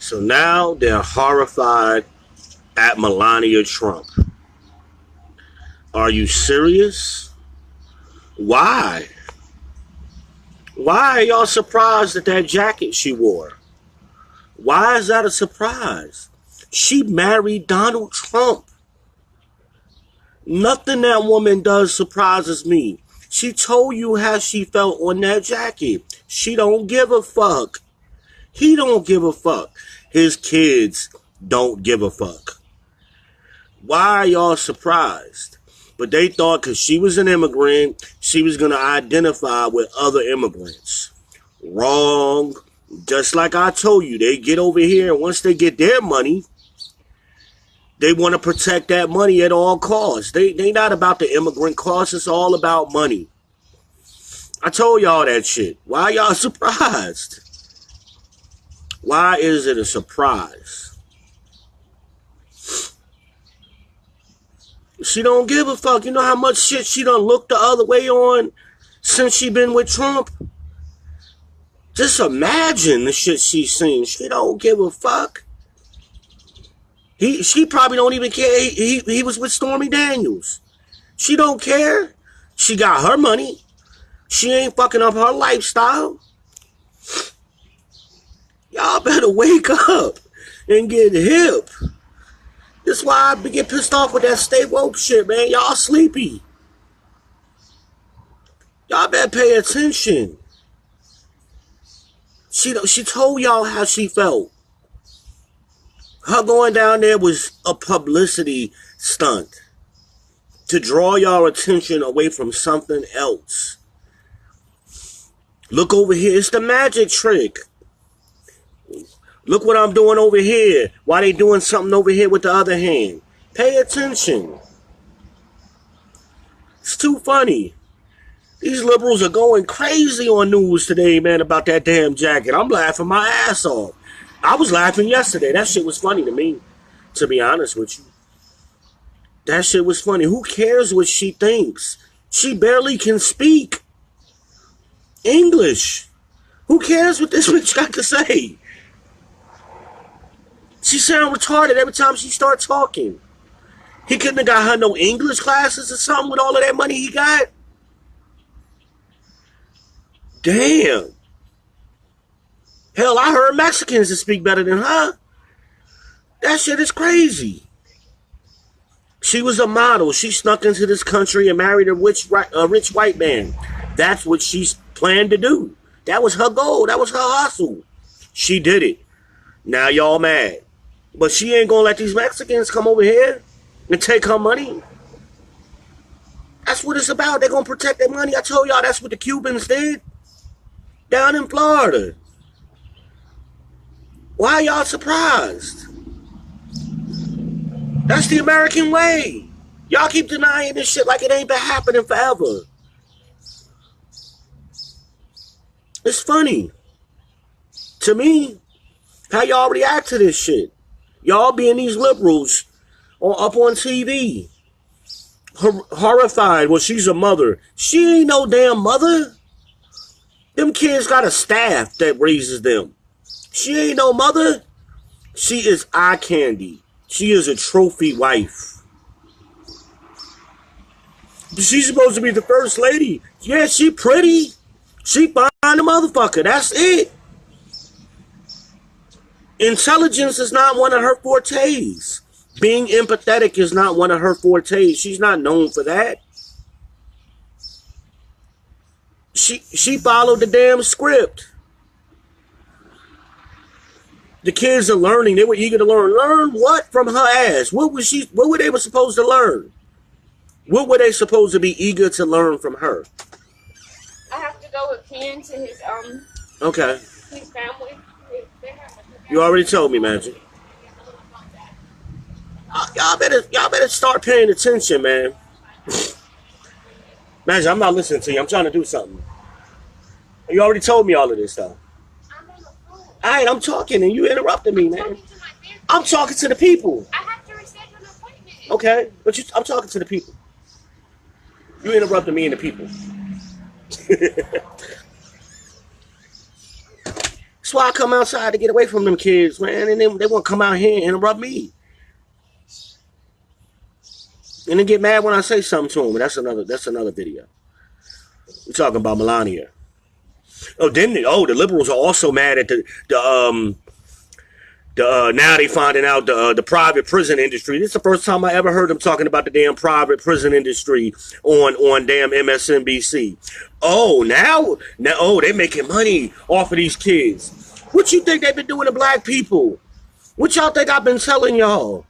So now they're horrified at Melania Trump. Are you serious? Why? Why are y'all surprised at that jacket she wore? Why is that a surprise? She married Donald Trump. Nothing that woman does surprises me. She told you how she felt on that jacket. She don't give a fuck. He don't give a fuck. His kids don't give a fuck. Why are y'all surprised? But they thought because she was an immigrant, she was going to identify with other immigrants. Wrong. Just like I told you, they get over here, and once they get their money, they want to protect that money at all costs. They not about the immigrant costs. It's all about money. I told y'all that shit. Why y'all surprised? Why is it a surprise? She don't give a fuck. You know how much shit she done looked the other way on since she been with Trump? Just imagine the shit she's seen. She don't give a fuck. She probably don't even care. He was with Stormy Daniels. She don't care. She got her money. She ain't fucking up her lifestyle. Y'all better wake up and get hip. That's why I get pissed off with that stay woke shit, man. Y'all sleepy. Y'all better pay attention. She told y'all how she felt. Her going down there was a publicity stunt to draw y'all attention away from something else. Look over here. It's the magic trick. Look what I'm doing over here. Why they doing something over here with the other hand? Pay attention. It's too funny. These liberals are going crazy on news today, man, about that damn jacket. I'm laughing my ass off. I was laughing yesterday. That shit was funny to me, to be honest with you. That shit was funny. Who cares what she thinks? She barely can speak English. Who cares what this bitch got to say? She sound retarded every time she starts talking. He couldn't have got her no English classes or something with all of that money he got? Damn. Hell, I heard Mexicans that speak better than her. That shit is crazy. She was a model. She snuck into this country and married a rich white man. That's what she's planned to do. That was her goal. That was her hustle. She did it. Now y'all mad. But she ain't gonna let these Mexicans come over here and take her money. That's what it's about. They're gonna protect their money. I told y'all that's what the Cubans did down in Florida. Why y'all surprised? That's the American way. Y'all keep denying this shit like it ain't been happening forever. It's funny. To me, how y'all react to this shit. Y'all being these liberals up on TV. Horrified. Well, she's a mother. She ain't no damn mother. Them kids got a staff that raises them. She ain't no mother. She is eye candy. She is a trophy wife. She's supposed to be the first lady. Yeah, she pretty. She fine the motherfucker. That's it. Intelligence is not one of her fortes. Being empathetic is not one of her fortes. She's not known for that. She followed the damn script. The kids are learning. They were eager to learn. Learn what from her ass? What were they supposed to learn? What were they supposed to be eager to learn from her? I have to go with Ken to his Okay. his family. You already told me, Magic. Y'all better start paying attention, man. Magic, I'm not listening to you. I'm trying to do something. You already told me all of this stuff. Alright, I'm talking and you interrupted me, man. I'm talking to the people. I have to reschedule an appointment. Okay, but I'm talking to the people. You interrupted me and the people. That's why I come outside to get away from them kids, man. And then they want to come out here and interrupt me. And then get mad when I say something to them. But that's another video. We're talking about Melania. Oh, the liberals are also mad at now they finding out the private prison industry. This is the first time I ever heard them talking about the damn private prison industry on damn MSNBC. Oh, now, they're making money off of these kids. What you think they've been doing to black people? What y'all think I've been telling y'all?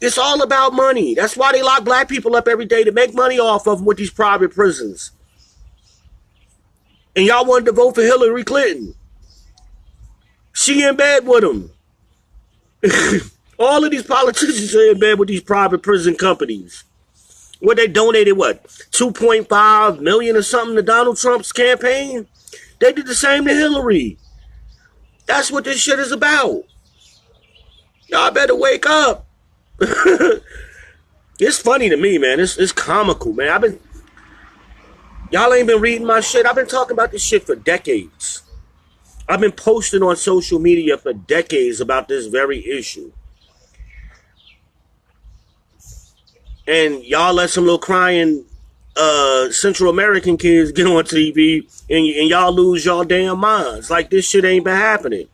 It's all about money. That's why they lock black people up every day, to make money off of them with these private prisons. And y'all wanted to vote for Hillary Clinton. She in bed with them. All of these politicians are in bed with these private prison companies. What, they donated, what, 2.5 million or something to Donald Trump's campaign? They did the same to Hillary. That's what this shit is about. Y'all better wake up. It's funny to me, man. It's comical, man. Y'all ain't been reading my shit. I've been talking about this shit for decades. I've been posting on social media for decades about this very issue. And y'all let some little crying Central American kids get on TV and y'all lose y'all damn minds. Like this shit ain't been happening.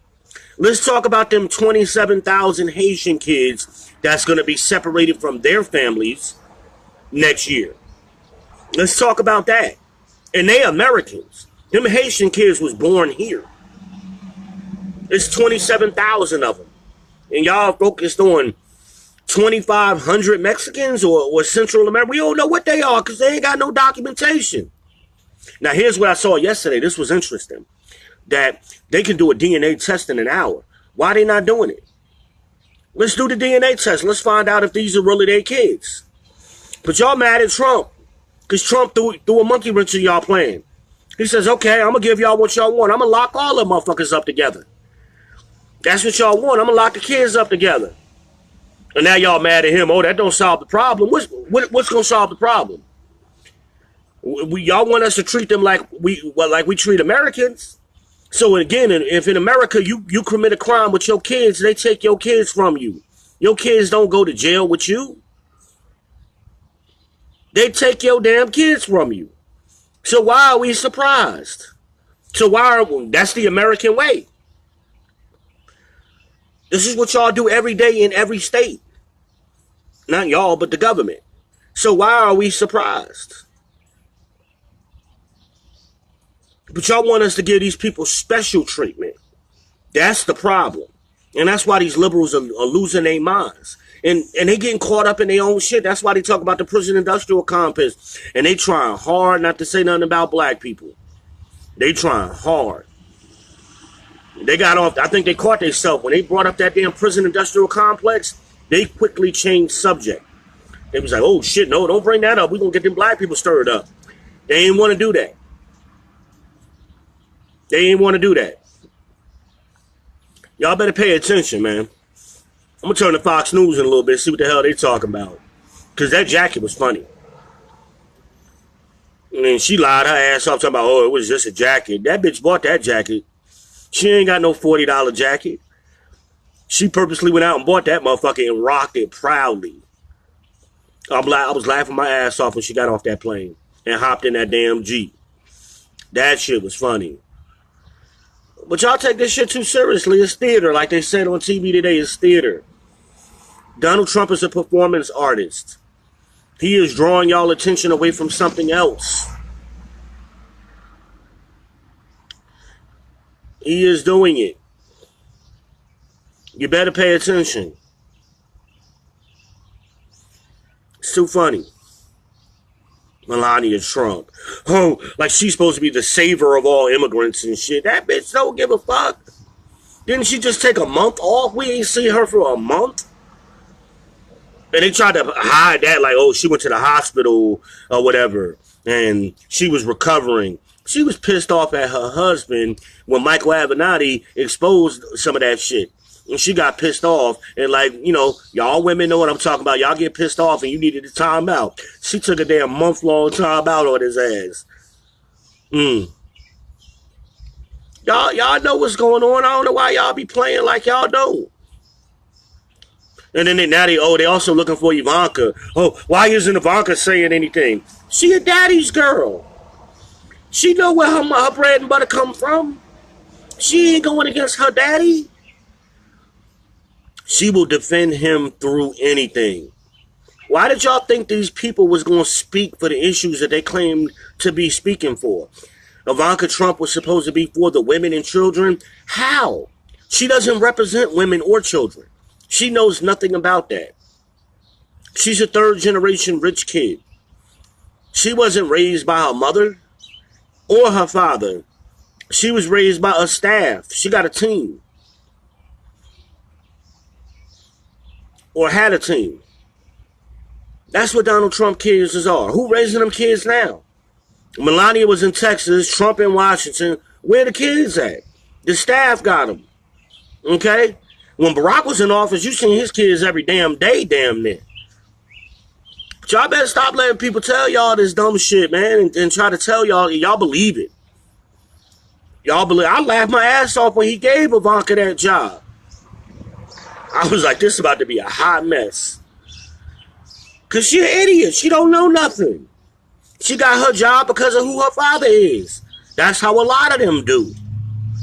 Let's talk about them 27,000 Haitian kids that's going to be separated from their families next year. Let's talk about that. And they Americans. Them Haitian kids was born here. It's 27,000 of them. And y'all focused on 2,500 Mexicans or Central America. We don't know what they are because they ain't got no documentation. Now, here's what I saw yesterday. This was interesting. That they can do a DNA test in an hour. Why are they not doing it? Let's do the DNA test. Let's find out if these are really their kids. But y'all mad at Trump. Because Trump threw a monkey wrench in y'all plan. He says, okay, I'm going to give y'all what y'all want. I'm going to lock all the motherfuckers up together. That's what y'all want. I'm going to lock the kids up together. And now y'all mad at him. Oh, that don't solve the problem. What's going to solve the problem? Y'all want us to treat them like we treat Americans. So again, if in America you commit a crime with your kids, they take your kids from you. Your kids don't go to jail with you. They take your damn kids from you. So why are we surprised? That's the American way. This is what y'all do every day in every state. Not y'all, but the government. So why are we surprised? But y'all want us to give these people special treatment. That's the problem. And that's why these liberals are losing their minds. And they getting caught up in their own shit. That's why they talk about the prison industrial complex. And they trying hard not to say nothing about black people. They trying hard. They got off. I think they caught themselves. When they brought up that damn prison industrial complex, they quickly changed subject. They was like, oh shit, no, don't bring that up. We're going to get them black people stirred up. They ain't want to do that. They ain't want to do that. Y'all better pay attention, man. I'm going to turn to Fox News in a little bit, see what the hell they talking about. Because that jacket was funny. And then she lied her ass off talking about, oh, it was just a jacket. That bitch bought that jacket. She ain't got no $40 jacket. She purposely went out and bought that motherfucker and rocked it proudly. I was laughing my ass off when she got off that plane and hopped in that damn Jeep. That shit was funny. But y'all take this shit too seriously. It's theater. Like they said on TV today, it's theater. Donald Trump is a performance artist. He is drawing y'all attention away from something else. He is doing it. You better pay attention. It's too funny. Melania Trump. Oh, like she's supposed to be the savior of all immigrants and shit. That bitch don't give a fuck. Didn't she just take a month off? We ain't see her for a month. And they tried to hide that like, oh, she went to the hospital or whatever. And she was recovering. She was pissed off at her husband when Michael Avenatti exposed some of that shit. And she got pissed off. And like, you know, y'all women know what I'm talking about. Y'all get pissed off and you needed to time out. She took a damn month-long time out on his ass. Y'all know what's going on. I don't know why y'all be playing like y'all don't. And then they also looking for Ivanka. Oh, why isn't Ivanka saying anything? She a daddy's girl. She know where her bread and butter come from. She ain't going against her daddy. She will defend him through anything. Why did y'all think these people was going to speak for the issues that they claimed to be speaking for? Ivanka Trump was supposed to be for the women and children. How? She doesn't represent women or children. She knows nothing about that. She's a third generation rich kid. She wasn't raised by her mother or her father. She was raised by a staff. She got a team. Or had a team. That's what Donald Trump kids are. Who raising them kids now? Melania was in Texas, Trump in Washington. Where the kids at? The staff got them. Okay? When Barack was in office, you seen his kids every damn day, damn near. But y'all better stop letting people tell y'all this dumb shit, man, and try to tell y'all believe it. Y'all believe. I laughed my ass off when he gave Ivanka that job. I was like, this is about to be a hot mess. Because she an idiot. She don't know nothing. She got her job because of who her father is. That's how a lot of them do.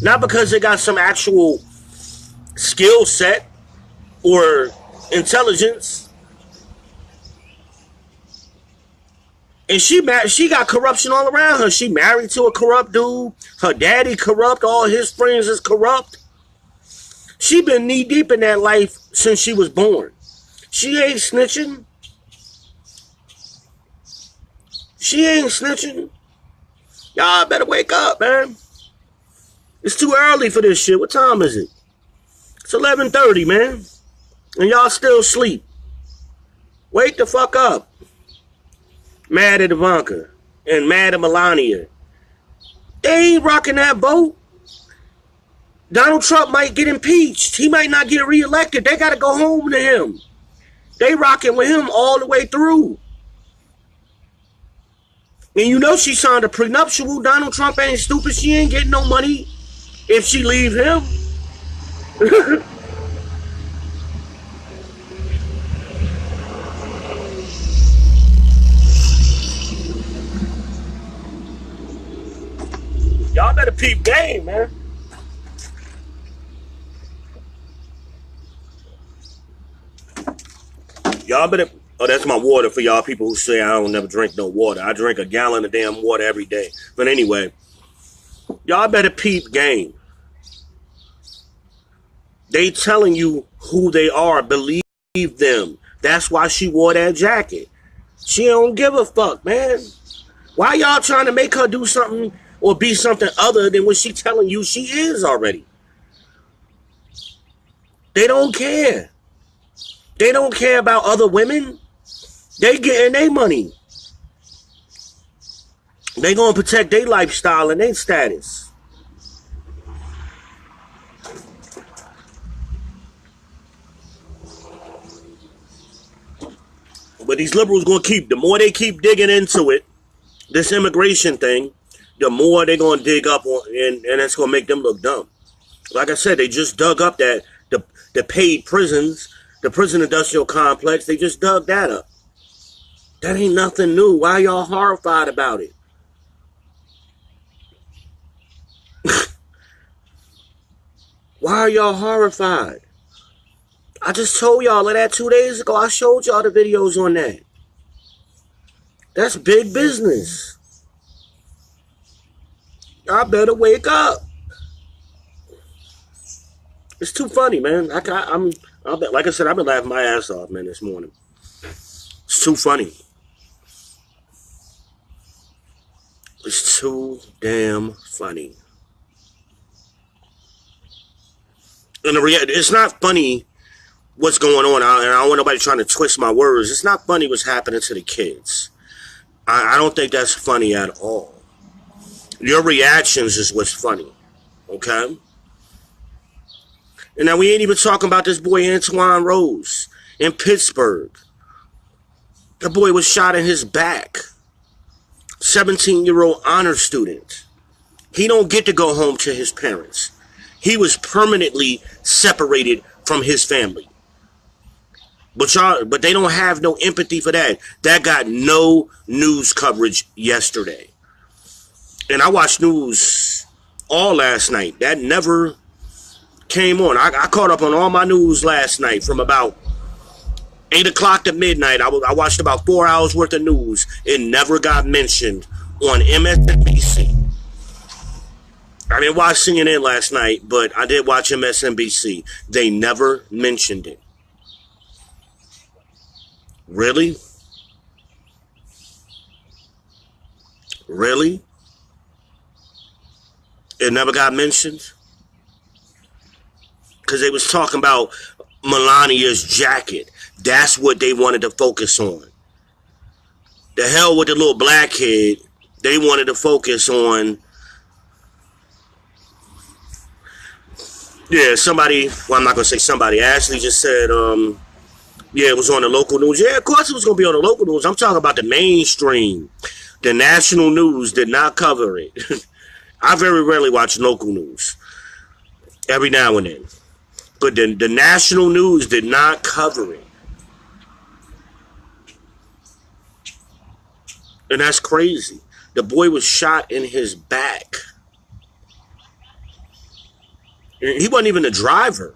Not because they got some actual skill set or intelligence. And she got corruption all around her. She married to a corrupt dude. Her daddy corrupt. All his friends is corrupt. She been knee deep in that life since she was born. She ain't snitching. She ain't snitching. Y'all better wake up, man. It's too early for this shit. What time is it? It's 11:30, man. And y'all still sleep. Wake the fuck up. Mad at Ivanka. And mad at Melania. They ain't rocking that boat. Donald Trump might get impeached. He might not get reelected. They got to go home to him. They rocking with him all the way through. And you know she signed a prenuptial. Donald Trump ain't stupid. She ain't getting no money if she leave him. Y'all better peep game, man. Y'all better... Oh, that's my water for y'all people who say I don't never drink no water. I drink a gallon of damn water every day. But anyway, y'all better peep game. They telling you who they are. Believe them. That's why she wore that jacket. She don't give a fuck, man. Why y'all trying to make her do something or be something other than what she telling you she is already? They don't care. They don't care about other women. They getting their money. They gonna protect their lifestyle and their status. But these liberals gonna the more they keep digging into it, this immigration thing, the more they gonna dig up on, and it's gonna make them look dumb. Like I said, they just dug up that the paid prisons, the prison industrial complex. They just dug that up. That ain't nothing new. Why y'all horrified about it? Why are y'all horrified? I just told y'all of that 2 days ago. I showed y'all the videos on that. That's big business. Y'all better wake up. It's too funny, man. Like I said, I've been laughing my ass off, man, this morning. It's too funny. It's too damn funny. And it's not funny what's going on, and I don't want nobody trying to twist my words. It's not funny what's happening to the kids. I don't think that's funny at all. Your reactions is what's funny, okay? And now we ain't even talking about this boy Antoine Rose in Pittsburgh. That boy was shot in his back. 17-year-old honor student. He don't get to go home to his parents. He was permanently separated from his family. But they don't have no empathy for that. That got no news coverage yesterday. And I watched news all last night. That never came on. I caught up on all my news last night from about 8 o'clock to midnight. I watched about 4 hours worth of news. It never got mentioned on MSNBC. I didn't watch CNN last night, but I did watch MSNBC. They never mentioned it. Really? Really? It never got mentioned? Because they was talking about Melania's jacket. That's what they wanted to focus on. The hell with the little black kid. They wanted to focus on... Yeah, somebody... Well, I'm not going to say somebody. Ashley just said... Yeah, it was on the local news. Yeah, of course it was going to be on the local news. I'm talking about the mainstream. The national news did not cover it. I very rarely watch local news. Every now and then. But the national news did not cover it. And that's crazy. The boy was shot in his back. And he wasn't even the driver.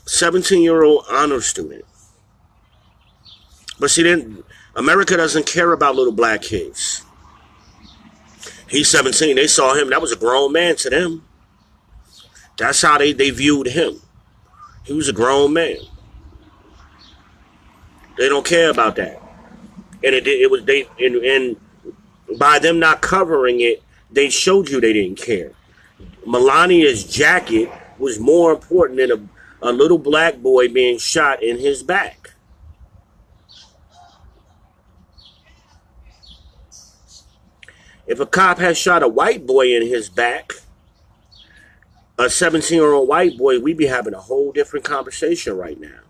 17-year-old honor student. But see, then America doesn't care about little black kids. He's 17. They saw him. That was a grown man to them. That's how they viewed him. He was a grown man. They don't care about that. And and by them not covering it, they showed you they didn't care. Melania's jacket was more important than a little black boy being shot in his back. If a cop had shot a white boy in his back, a 17-year-old white boy, we'd be having a whole different conversation right now.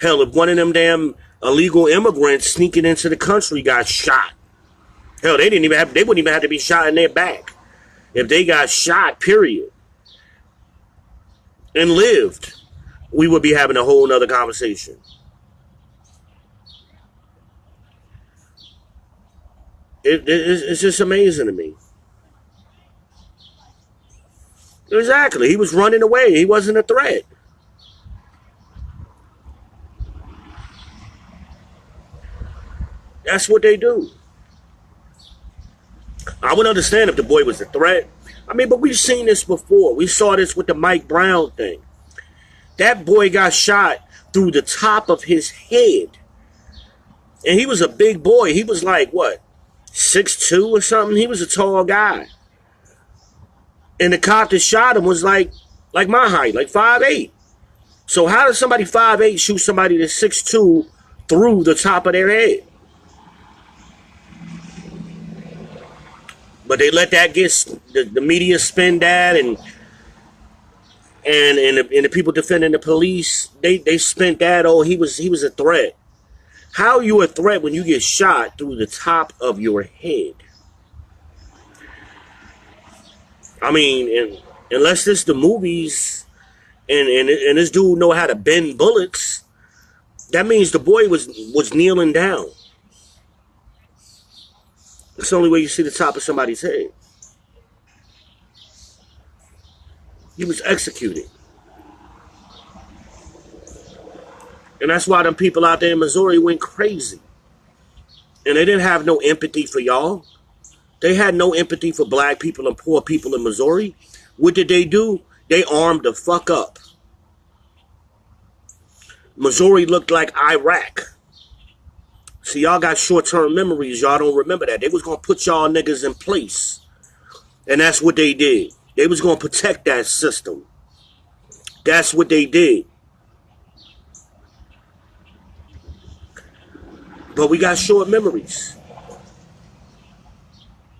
Hell, if one of them damn illegal immigrants sneaking into the country got shot, hell, they wouldn't even have to be shot in their back. If they got shot, period, and lived, we would be having a whole nother conversation. It's just amazing to me. Exactly. He was running away. He wasn't a threat. That's what they do. I would understand if the boy was a threat. I mean, but we've seen this before. We saw this with the Mike Brown thing. That boy got shot through the top of his head. And he was a big boy. He was like, what, 6'2" or something? He was a tall guy. And the cop that shot him was like my height, like 5'8". So how does somebody 5'8" shoot somebody that's 6'2" through the top of their head? But they let that get the media spin that, and the people defending the police, they spent that. Oh, he was a threat. How are you a threat when you get shot through the top of your head? I mean, unless this the movies, and this dude know how to bend bullets, that means the boy was kneeling down. It's the only way you see the top of somebody's head. He was executed. And that's why them people out there in Missouri went crazy. And they didn't have no empathy for y'all. They had no empathy for black people and poor people in Missouri. What did they do? They armed the fuck up. Missouri looked like Iraq. See, y'all got short-term memories. Y'all don't remember that. They was going to put y'all niggas in place. And that's what they did. They was going to protect that system. That's what they did. But we got short memories.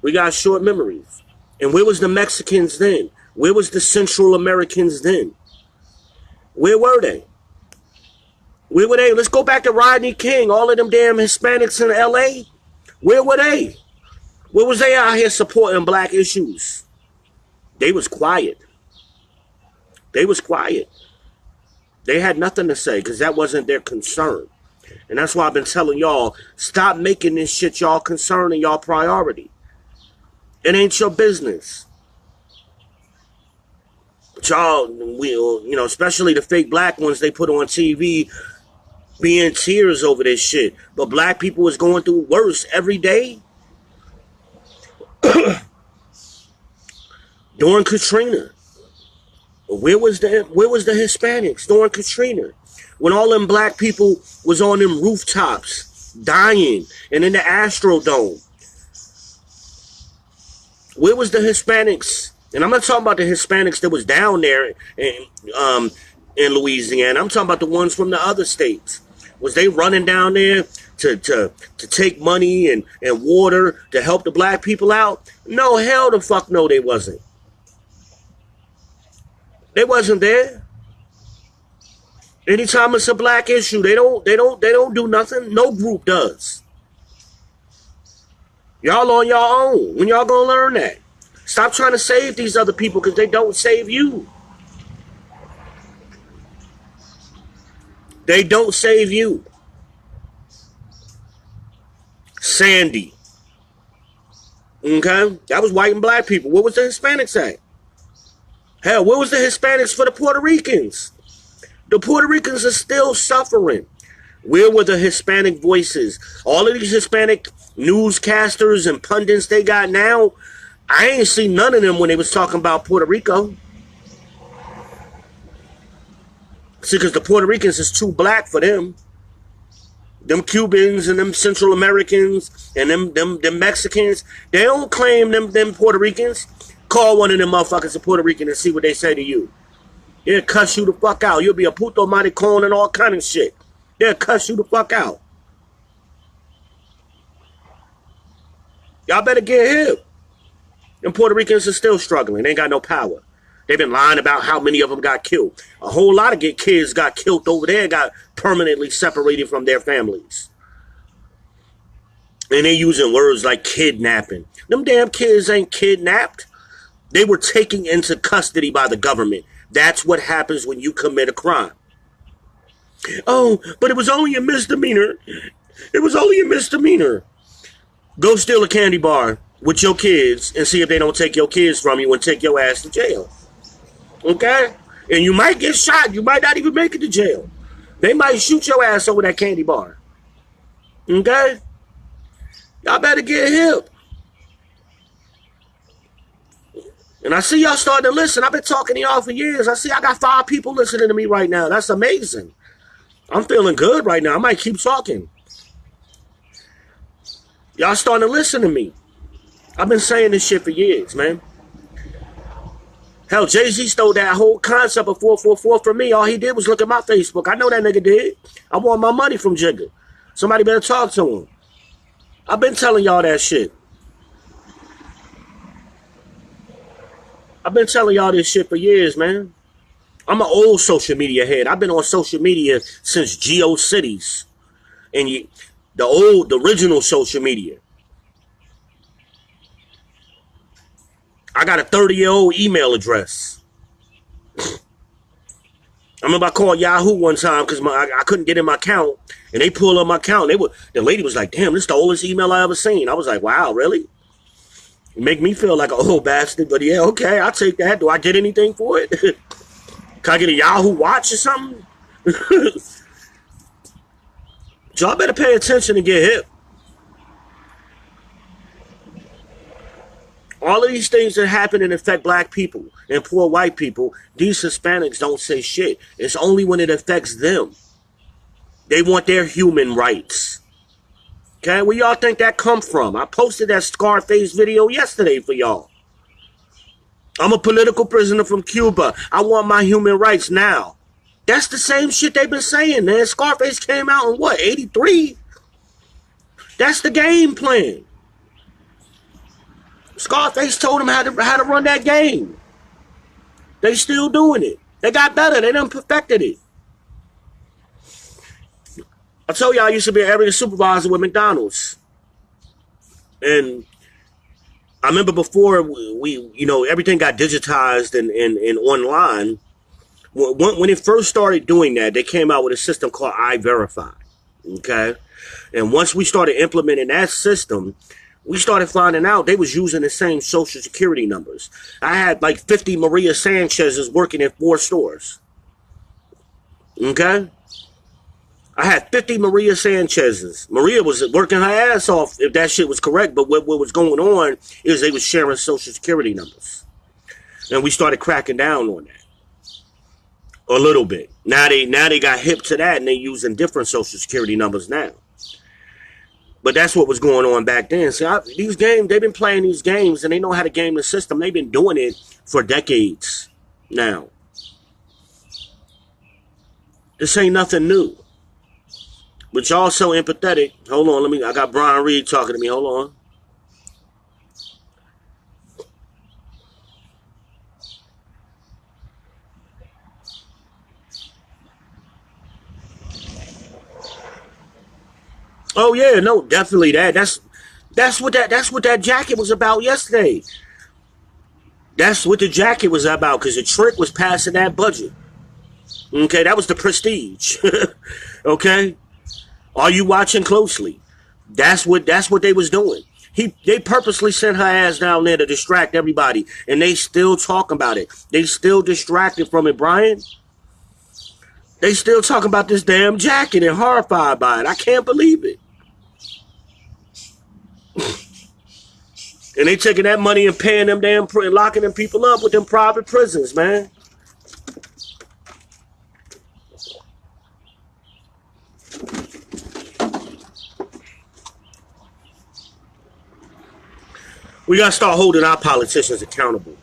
We got short memories. And where was the Mexicans then? Where was the Central Americans then? Where were they? Where were they? Let's go back to Rodney King. All of them damn Hispanics in L.A. Where were they? Where was they out here supporting black issues? They was quiet. They was quiet. They had nothing to say because that wasn't their concern. And that's why I've been telling y'all, stop making this shit y'all concern and y'all priority. It ain't your business. But y'all, especially the fake black ones they put on TV, be in tears over this shit. But black people is going through worse every day. During Katrina, where was the Hispanics during Katrina? When all them black people was on them rooftops dying and in the Astrodome. Where was the Hispanics? And I'm not talking about the Hispanics that was down there in Louisiana. I'm talking about the ones from the other states. Was they running down there to take money and water to help the black people out? No, hell the fuck no, they wasn't. They wasn't there. Anytime it's a black issue, they don't do nothing. No group does. Y'all on your own. When y'all gonna learn that? Stop trying to save these other people because they don't save you. They don't save you. Sandy. Okay? That was white and black people. What was the Hispanics at? Hell, where was the Hispanics for the Puerto Ricans? The Puerto Ricans are still suffering. Where were the Hispanic voices? All of these Hispanic newscasters and pundits they got now, I ain't seen none of them when they was talking about Puerto Rico. See, because the Puerto Ricans is too black for them. Them Cubans and them Central Americans and them Mexicans, they don't claim them Puerto Ricans. Call one of them motherfuckers a Puerto Rican and see what they say to you. They'll cuss you the fuck out. You'll be a puto maricon and all kind of shit. They'll cuss you the fuck out. Y'all better get hip. Them Puerto Ricans are still struggling. They ain't got no power. They've been lying about how many of them got killed. A whole lot of kids got killed over there and got permanently separated from their families. And they using words like kidnapping. Them damn kids ain't kidnapped. They were taken into custody by the government. That's what happens when you commit a crime. Oh, but it was only a misdemeanor. It was only a misdemeanor. Go steal a candy bar with your kids and see if they don't take your kids from you and take your ass to jail. Okay? And you might get shot. You might not even make it to jail. They might shoot your ass over that candy bar. Okay? Y'all better get hip. And I see y'all starting to listen. I've been talking to y'all for years. I see I got 5 people listening to me right now. That's amazing. I'm feeling good right now. I might keep talking. Y'all starting to listen to me. I've been saying this shit for years, man. Hell, Jay-Z stole that whole concept of 444 from me. All he did was look at my Facebook. I know that nigga did. I want my money from Jigga. Somebody better talk to him. I've been telling y'all that shit. I've been telling y'all this shit for years, man. I'm an old social media head. I've been on social media since GeoCities. And the original social media. I got a 30-year-old email address. I remember I called Yahoo one time because I couldn't get in my account. And they pulled up my account. The lady was like, damn, this is the oldest email I ever seen. I was like, wow, really? It make me feel like an old bastard. But yeah, okay, I'll take that. Do I get anything for it? Can I get a Yahoo watch or something? Y'all better pay attention and get hip. All of these things that happen and affect black people and poor white people, these Hispanics don't say shit. It's only when it affects them. They want their human rights. Okay, where y'all think that come from? I posted that Scarface video yesterday for y'all. I'm a political prisoner from Cuba. I want my human rights now. That's the same shit they've been saying, man. Scarface came out in what, 83? That's the game plan. Scarface told them how to run that game. They still doing it. They got better. They done perfected it. I told y'all I used to be an area supervisor with McDonald's. And I remember before we you know, everything got digitized and online. When it first started doing that, they came out with a system called iVerify. Okay, and once we started implementing that system, we started finding out they was using the same social security numbers. I had like 50 Maria Sanchez's working in 4 stores. Okay, I had 50 Maria Sanchez's. Maria was working her ass off if that shit was correct, but what was going on is they was sharing social security numbers, and we started cracking down on that a little bit. Now they got hip to that, and they using different social security numbers now. But that's what was going on back then. See, these games, they've been playing these games, and they know how to game the system. They've been doing it for decades now. This ain't nothing new. But y'all so empathetic. Hold on, I got Brian Reed talking to me. Hold on. Oh yeah, no, definitely that. That's what that jacket was about yesterday. That's what the jacket was about, because the trick was passing that budget. Okay, that was the prestige. Okay, are you watching closely? That's what they was doing. They purposely sent her ass down there to distract everybody, and they still talking about it. They still distracted from it, Brian. They still talking about this damn jacket and horrified by it. I can't believe it. And they taking that money and paying them damn, locking them people up with them private prisons, man. We got to start holding our politicians accountable.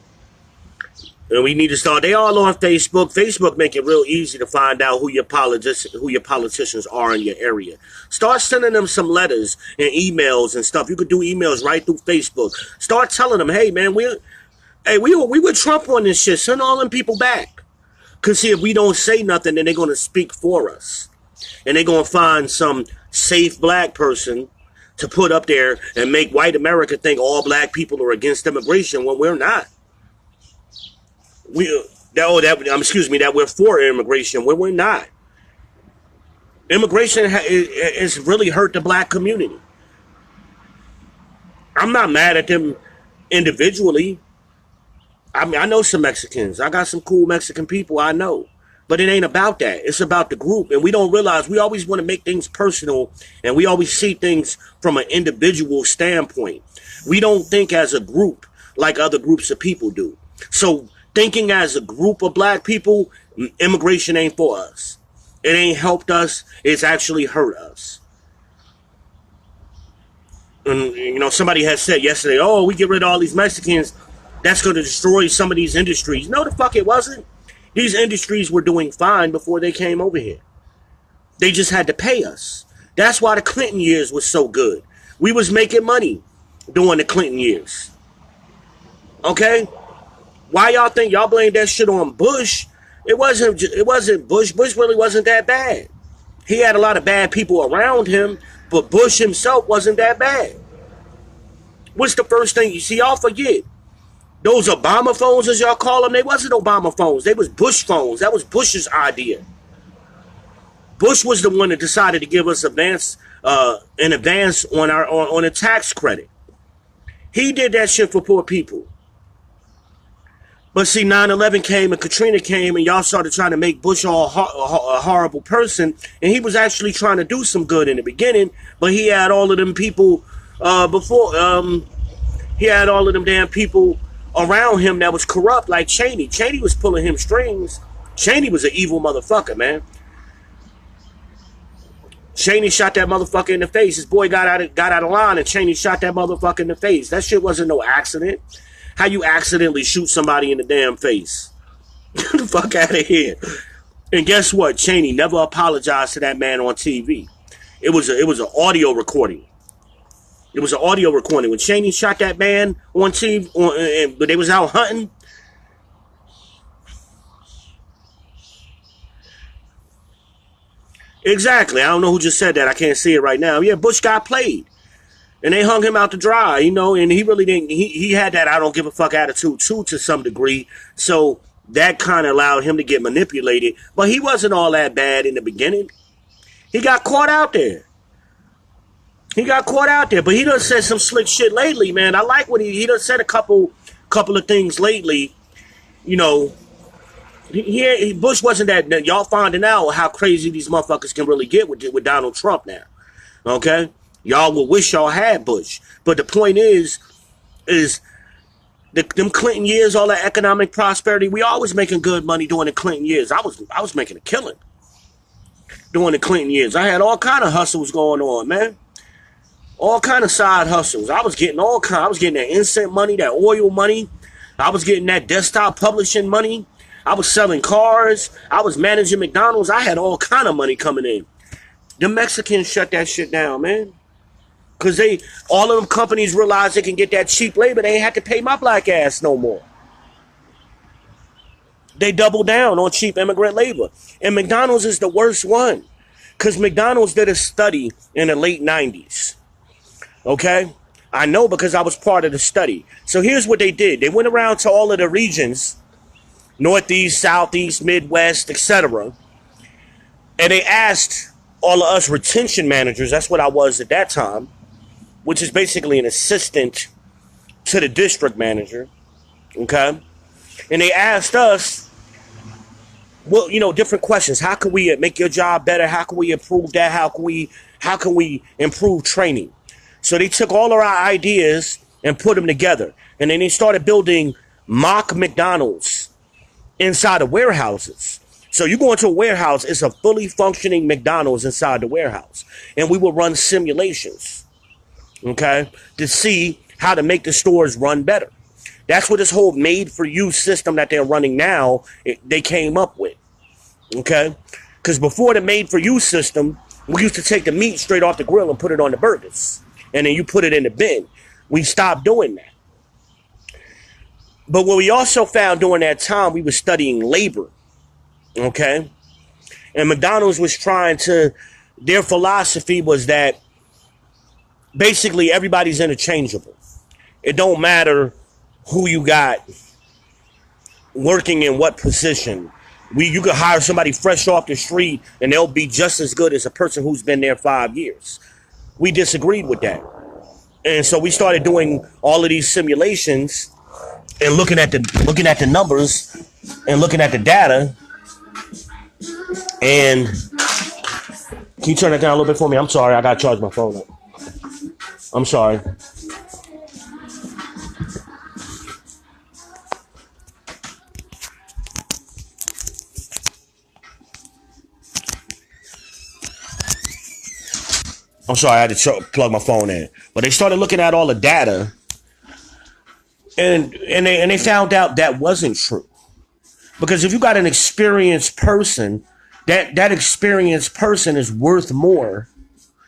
And we need to start. They all on Facebook. Facebook make it real easy to find out who your politicians are in your area. Start sending them some letters and emails and stuff. You could do emails right through Facebook. Start telling them, hey man, we with Trump on this shit. Send all them people back. Cause see, if we don't say nothing, then they're gonna speak for us, and they're gonna find some safe black person to put up there and make white America think all black people are against immigration when we're not. That we're for immigration when we're not. Immigration has really hurt the black community. I'm not mad at them individually. I mean, I know some Mexicans. I got some cool Mexican people I know. But it ain't about that. It's about the group. And we don't realize, we always want to make things personal, and we always see things from an individual standpoint. We don't think as a group like other groups of people do. So thinking as a group of black people, immigration ain't for us. It ain't helped us. It's actually hurt us. And, you know, somebody has said yesterday, oh, we get rid of all these Mexicans, that's going to destroy some of these industries. No, the fuck it wasn't. These industries were doing fine before they came over here. They just had to pay us. That's why the Clinton years was so good. We was making money during the Clinton years. Okay? Why y'all think y'all blame that shit on Bush? It wasn't Bush. Bush really wasn't that bad. He had a lot of bad people around him, but Bush himself wasn't that bad. What's the first thing you see? Y'all forget. Those Obama phones, as y'all call them, they wasn't Obama phones. They was Bush phones. That was Bush's idea. Bush was the one that decided to give us an advance on a tax credit. He did that shit for poor people. But see, 9/11 came and Katrina came, and y'all started trying to make Bush a horrible person, and he was actually trying to do some good in the beginning, but he had all of them people he had all of them damn people around him that was corrupt, like Cheney. Cheney was pulling him strings. Cheney was an evil motherfucker, man. Cheney shot that motherfucker in the face. His boy got out of line, and Cheney shot that motherfucker in the face. That shit wasn't no accident. How you accidentally shoot somebody in the damn face? Get the fuck out of here. And guess what? Cheney never apologized to that man on TV. It was an audio recording. It was an audio recording. When Cheney shot that man on TV, but they was out hunting. Exactly. I don't know who just said that. I can't see it right now. Yeah, Bush got played. And they hung him out to dry, and he really didn't. He had that I don't give a fuck attitude too, to some degree. So that kind of allowed him to get manipulated. But he wasn't all that bad in the beginning. He got caught out there. But he done said some slick shit lately, man. I like what he done said a couple of things lately. Bush wasn't that. Y'all finding out how crazy these motherfuckers can really get with Donald Trump now. Okay? Y'all will wish y'all had Bush. But the point is them Clinton years, all that economic prosperity, we always making good money during the Clinton years. I was making a killing during the Clinton years. I had all kind of hustles going on, man. All kind of side hustles. I was getting that instant money, that oil money. I was getting that desktop publishing money. I was selling cars. I was managing McDonald's. I had all kind of money coming in. The Mexicans shut that shit down, man. Because all of them companies realized they can get that cheap labor. They ain't have to pay my black ass no more. They doubled down on cheap immigrant labor. And McDonald's is the worst one. Because McDonald's did a study in the late 90s. Okay? I know because I was part of the study. So here's what they did. They went around to all of the regions, Northeast, Southeast, Midwest, etc. And they asked all of us retention managers, that's what I was at that time, which is basically an assistant to the district manager, okay? And they asked us, well, different questions. How can we make your job better? How can we improve that? How can we improve training? So they took all of our ideas and put them together. And then they started building mock McDonald's inside of warehouses. So you go into a warehouse, it's a fully functioning McDonald's inside the warehouse. And we will run simulations, okay, to see how to make the stores run better. That's what this whole made-for-you system that they're running now, they came up with, okay? Because before the made-for-you system, we used to take the meat straight off the grill and put it on the burgers. And then you put it in the bin. We stopped doing that. But what we also found during that time, we were studying labor, okay? And McDonald's was their philosophy was that basically everybody's interchangeable. It don't matter who you got working in what position. You could hire somebody fresh off the street and they'll be just as good as a person who's been there 5 years. We disagreed with that. And so we started doing all of these simulations and looking at the numbers and looking at the data. And can you turn that down a little bit for me? I'm sorry, I gotta charge my phone up. I'm sorry. I had to plug my phone in. But they started looking at all the data, and they found out that wasn't true. Because if you got an experienced person, that experienced person is worth more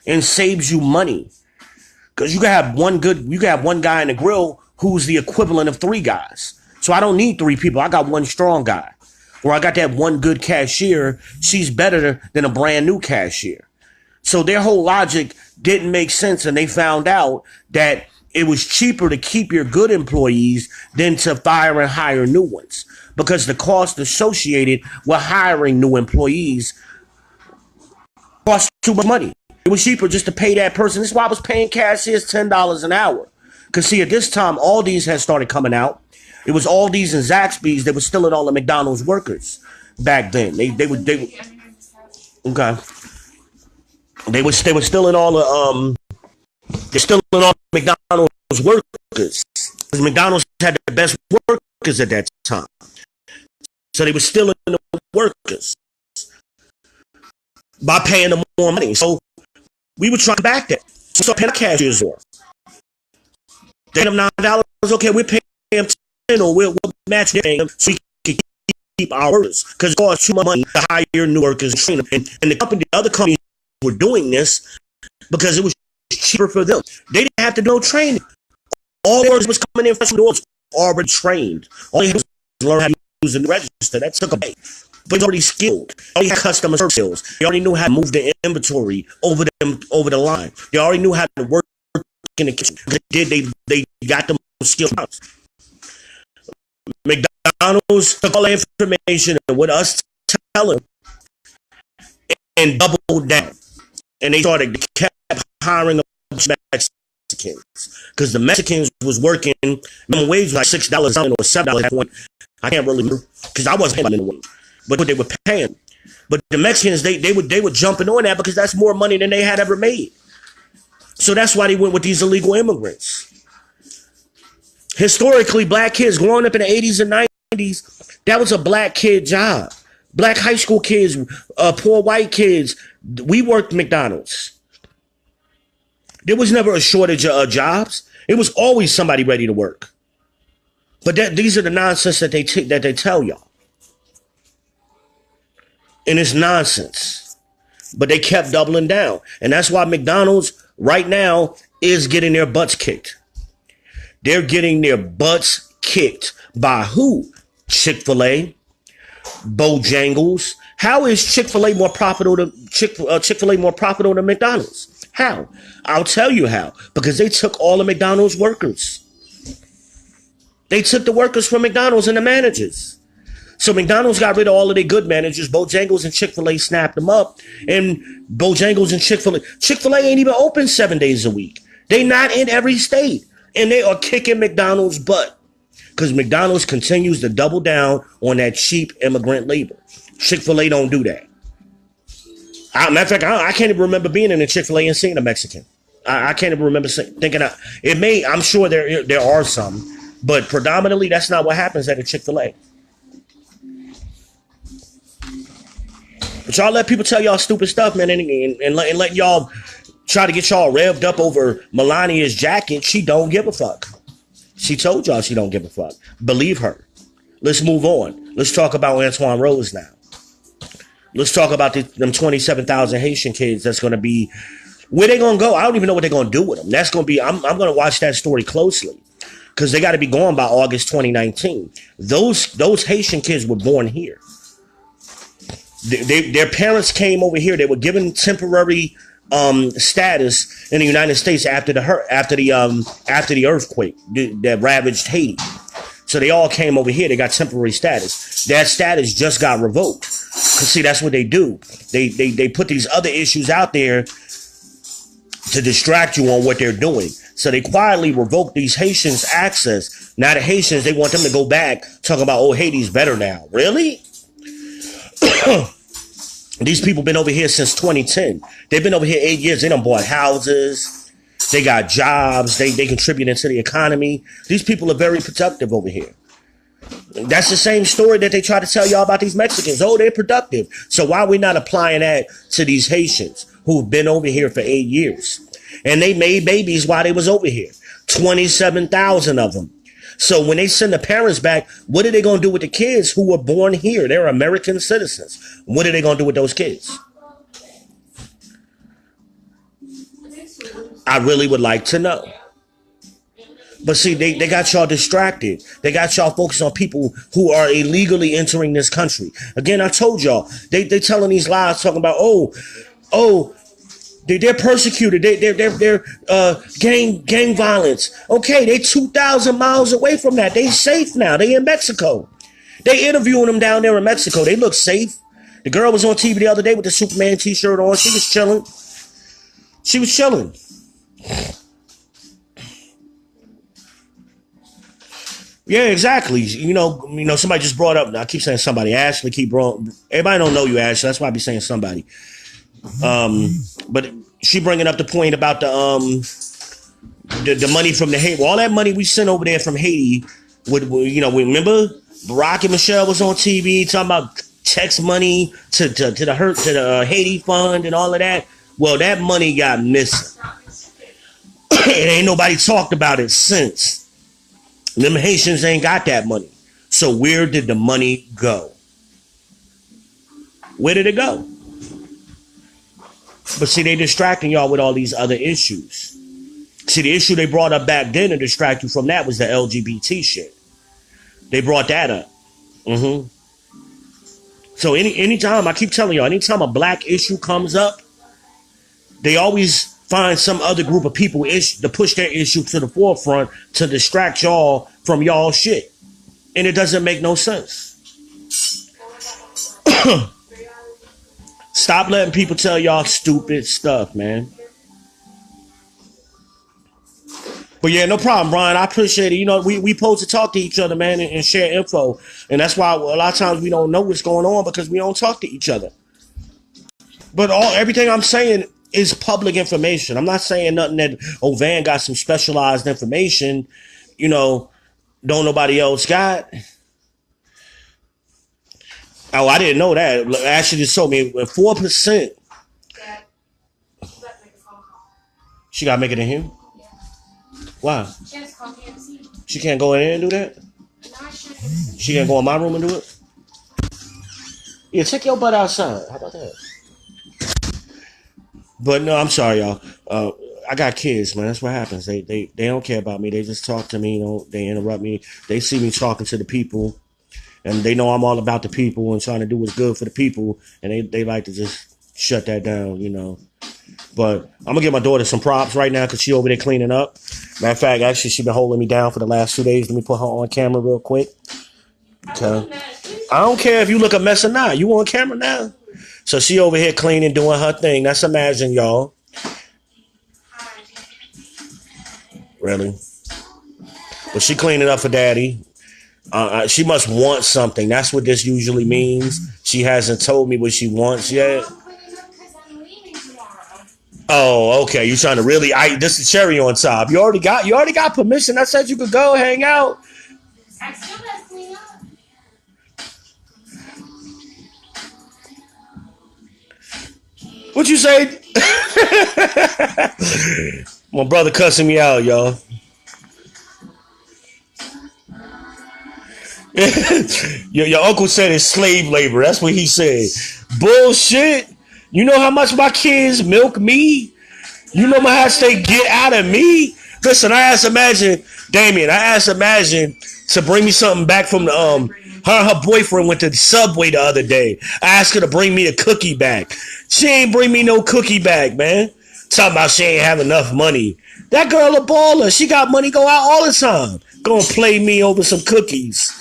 and saves you money. Because you can have one guy in the grill who's the equivalent of 3 guys. So I don't need 3 people. I got one strong guy. Or I got that one good cashier. She's better than a brand new cashier. So their whole logic didn't make sense, and they found out that it was cheaper to keep your good employees than to fire and hire new ones, because the cost associated with hiring new employees cost too much money. It was cheaper just to pay that person. This is why I was paying cashiers $10 an hour. Because see, at this time, Aldi's had started coming out. It was Aldi's and Zaxby's that were stealing all the McDonald's workers back then. They would okay. They were stealing all the they're stealing all the McDonald's workers. Because McDonald's had the best workers at that time. So they were stealing the workers by paying them more money. So we were trying to back that. So paying the cashiers off. They them $9. Okay, we're paying them 10, or we'll match them so we can keep our workers. Because it costs too much money to hire new workers and train them. And the other companies were doing this because it was cheaper for them. They didn't have to do no training. All the workers was coming in from doors already trained. All they had to do was learn how to use the register. That took a day. But he's already skilled. They already had customer service skills. They already knew how to move the inventory over the line. They already knew how to work in the kitchen. They got them skills. McDonald's took all the information and with us telling and doubled down. And they kept hiring Mexicans. Because the Mexicans was working, minimum wage was like $6 or $7 at that point. I can't really remember because I wasn't paying minimum wage. But what they were paying. But the Mexicans, they were jumping on that because that's more money than they had ever made. So that's why they went with these illegal immigrants. Historically, black kids growing up in the 80s and 90s, that was a black kid job. Black high school kids, poor white kids, we worked McDonald's. There was never a shortage of jobs. It was always somebody ready to work. But these are the nonsense that they tell y'all. And it's nonsense. But they kept doubling down. And that's why McDonald's right now is getting their butts kicked. They're getting their butts kicked by who? Chick-fil-A, Bojangles. How is Chick-fil-A more profitable than Chick-fil-A more profitable than McDonald's? How? I'll tell you how. Because they took all the McDonald's workers. They took the workers from McDonald's and the managers. So McDonald's got rid of all of their good managers. Bojangles and Chick-fil-A snapped them up. And Bojangles and Chick-fil-A ain't even open 7 days a week. They not in every state. And they are kicking McDonald's butt. Because McDonald's continues to double down on that cheap immigrant labor. Chick-fil-A don't do that. Matter of fact, I can't even remember being in a Chick-fil-A and seeing a Mexican. I can't even remember thinking it may. I'm sure there are some, but predominantly that's not what happens at a Chick-fil-A. But y'all let people tell y'all stupid stuff, man, and let y'all try to get y'all revved up over Melania's jacket. She don't give a fuck. She told y'all she don't give a fuck. Believe her. Let's move on. Let's talk about Antoine Rose now. Let's talk about them 27,000 Haitian kids that's going to be, where they going to go? I don't even know what they're going to do with them. That's going to be, I'm going to watch that story closely because they got to be gone by August 2019. Those Haitian kids were born here. Their parents came over here. They were given temporary status in the United States after the earthquake that ravaged Haiti. So they all came over here. They got temporary status. That status just got revoked. Cause see, that's what they do. They put these other issues out there to distract you on what they're doing. So they quietly revoke these Haitians' access. Now the Haitians, they want them to go back talking about, oh, Haiti's better now. Really? These people been over here since 2010. They've been over here 8 years. They done bought houses. They got jobs. They contribute into the economy. These people are very productive over here. That's the same story that they try to tell y'all about these Mexicans. Oh, they're productive. So why are we not applying that to these Haitians who've been over here for 8 years? And they made babies while they was over here. 27,000 of them. So when they send the parents back, what are they going to do with the kids who were born here? They're American citizens. What are they going to do with those kids? I really would like to know. But see, they got y'all distracted. They got y'all focused on people who are illegally entering this country. Again, I told y'all, they telling these lies talking about, they're persecuted. They're gang violence. Okay, they 2,000 miles away from that. They safe now. They in Mexico. They interviewing them down there in Mexico. They look safe. The girl was on TV the other day with the Superman t-shirt on. She was chilling. She was chilling. Yeah, exactly. You know, somebody just brought up. I keep saying somebody. Ashley everybody don't know you, Ashley. That's why I be saying somebody. But she bringing up the point about the money from the Haiti. Well, all that money we sent over there from Haiti. Remember Barack and Michelle was on TV talking about text money to the Haiti fund and all of that. Well, that money got missing. And ain't nobody talked about it since. Them Haitians ain't got that money. So where did the money go? Where did it go? But see, they distracting y'all with all these other issues. See, the issue they brought up back then to distract you from that was the LGBT shit. They brought that up. So anytime, I keep telling y'all, anytime a black issue comes up, they always find some other group of people to push their issue to the forefront to distract y'all from y'all shit. And it doesn't make no sense. Stop letting people tell y'all stupid stuff, man. But yeah, no problem, Brian. I appreciate it. You know, we supposed to talk to each other, man, and share info. And that's why a lot of times we don't know what's going on because we don't talk to each other. But everything I'm saying is public information. I'm not saying nothing that, Van got some specialized information, you know, don't nobody else got. Oh, I didn't know that. Ashley just told me 4%. She got to make it in here? Yeah. Why? She can't go in here and do that? She can't go in my room and do it? Yeah, check your butt outside. How about that? But no, I'm sorry, y'all. I got kids, man. That's what happens. They don't care about me. They just talk to me. You know, they interrupt me. They see me talking to the people, and they know I'm all about the people and trying to do what's good for the people, and they like to just shut that down, you know. But I'm gonna give my daughter some props right now because she over there cleaning up. Matter of fact, actually, she been holding me down for the last 2 days. Let me put her on camera real quick. Okay. I don't care if you look a mess or not. You on camera now? So she over here cleaning, doing her thing. That's Imagine, y'all. Really? But she cleaning up for daddy. She must want something. That's what this usually means. She hasn't told me what she wants yet. Oh, okay. You trying to really? This is cherry on top. You already got permission. I said you could go hang out. I still gotta clean up. What you say? My brother cussing me out, y'all. your uncle said it's slave labor. That's what he said. Bullshit. You know how much my kids milk me? You know how much they get out of me? Listen, I asked Imagine to bring me something back from the her and her boyfriend went to the Subway the other day. I asked her to bring me a cookie back. She ain't bring me no cookie back, man. Talking about she ain't have enough money. That girl a baller. She got money go out all the time. Gonna play me over some cookies.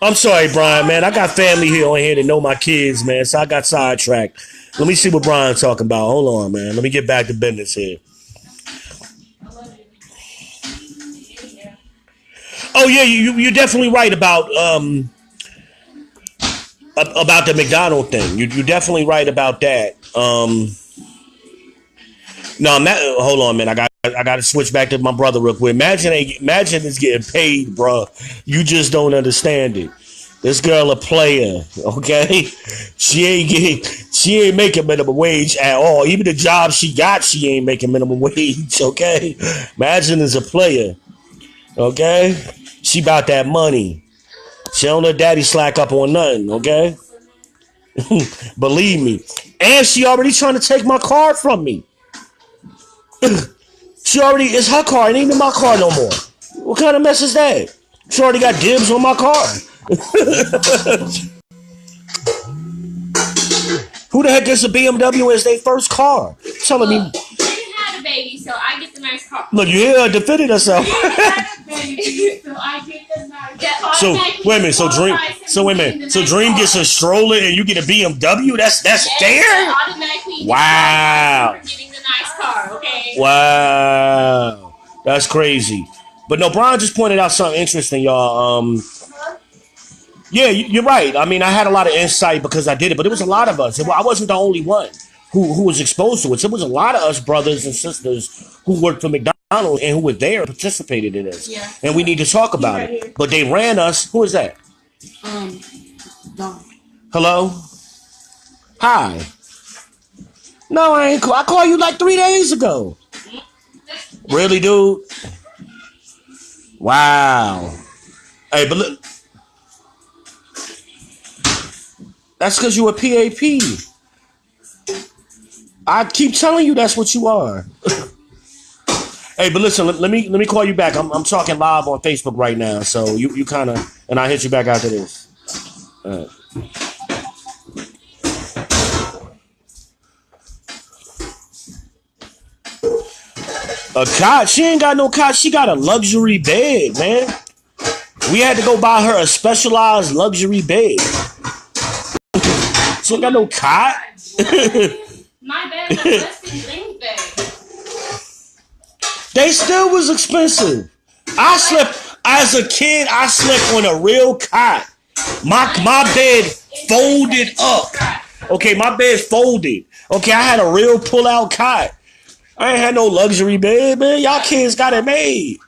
I'm sorry, Brian, man. I got family here on here that know my kids, man. So I got sidetracked. Let me see what Brian's talking about. Hold on, man. Let me get back to business here. Oh yeah, you're definitely right about the McDonald thing. You're definitely right about that. No, I'm not. Hold on, man. I got to switch back to my brother real quick. Imagine it's getting paid, bro. You just don't understand it. This girl a player, okay? She ain't making minimum wage at all. Even the job she got, she ain't making minimum wage, okay? Imagine is a player, okay? She about that money. She don't let daddy slack up on nothing, okay? Believe me. And she already trying to take my car from me. It's her car. It ain't even my car no more. What kind of mess is that? She already got dibs on my car. Who the heck gets a BMW as their first car? Telling me. She didn't have a baby, so I get the nice car. Look, you hear her defending herself. She didn't have a baby, so I get the nice car. So Dream gets a stroller and you get a BMW. That's fair. Wow. For getting the nice car, okay? Wow, that's crazy. But no, Brian just pointed out something interesting, y'all. Yeah, you're right. I mean, I had a lot of insight because I did it, but it was a lot of us. I wasn't the only one who was exposed to it. So it was a lot of us brothers and sisters who worked for McDonald's and who were there and participated in this. Yeah. And we need to talk about it. Here. But they ran us. Who is that? Don. Hello? Hi. No, I ain't. I called you like 3 days ago. Really, dude? Wow. Hey, but look. That's because you a PAP. I keep telling you that's what you are. Hey, but listen, let me call you back. I'm talking live on Facebook right now, so you kind of, and I'll hit you back after this. All right. A cot? She ain't got no cot. She got a luxury bed, man. We had to go buy her a specialized luxury bed. She ain't got no cot. My bed was less than James' bed. They still was expensive. I slept as a kid. I slept on a real cot. My bed folded up. Okay, my bed folded. Okay, I had a real pull-out cot. I ain't had no luxury bed, man. Y'all kids got it made.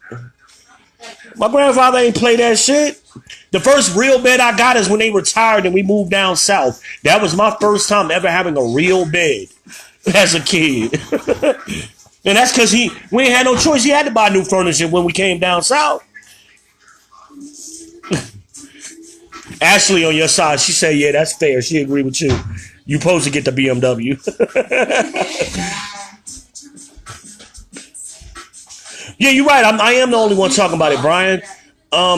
My grandfather ain't play that shit. The first real bed I got is when they retired and we moved down south. That was my first time ever having a real bed as a kid. And that's because we ain't had no choice. He had to buy new furniture when we came down south. Ashley on your side, she said, yeah, that's fair. She agreed with you. You supposed to get the BMW. Yeah, you're right. I am the only one talking about it, Brian. A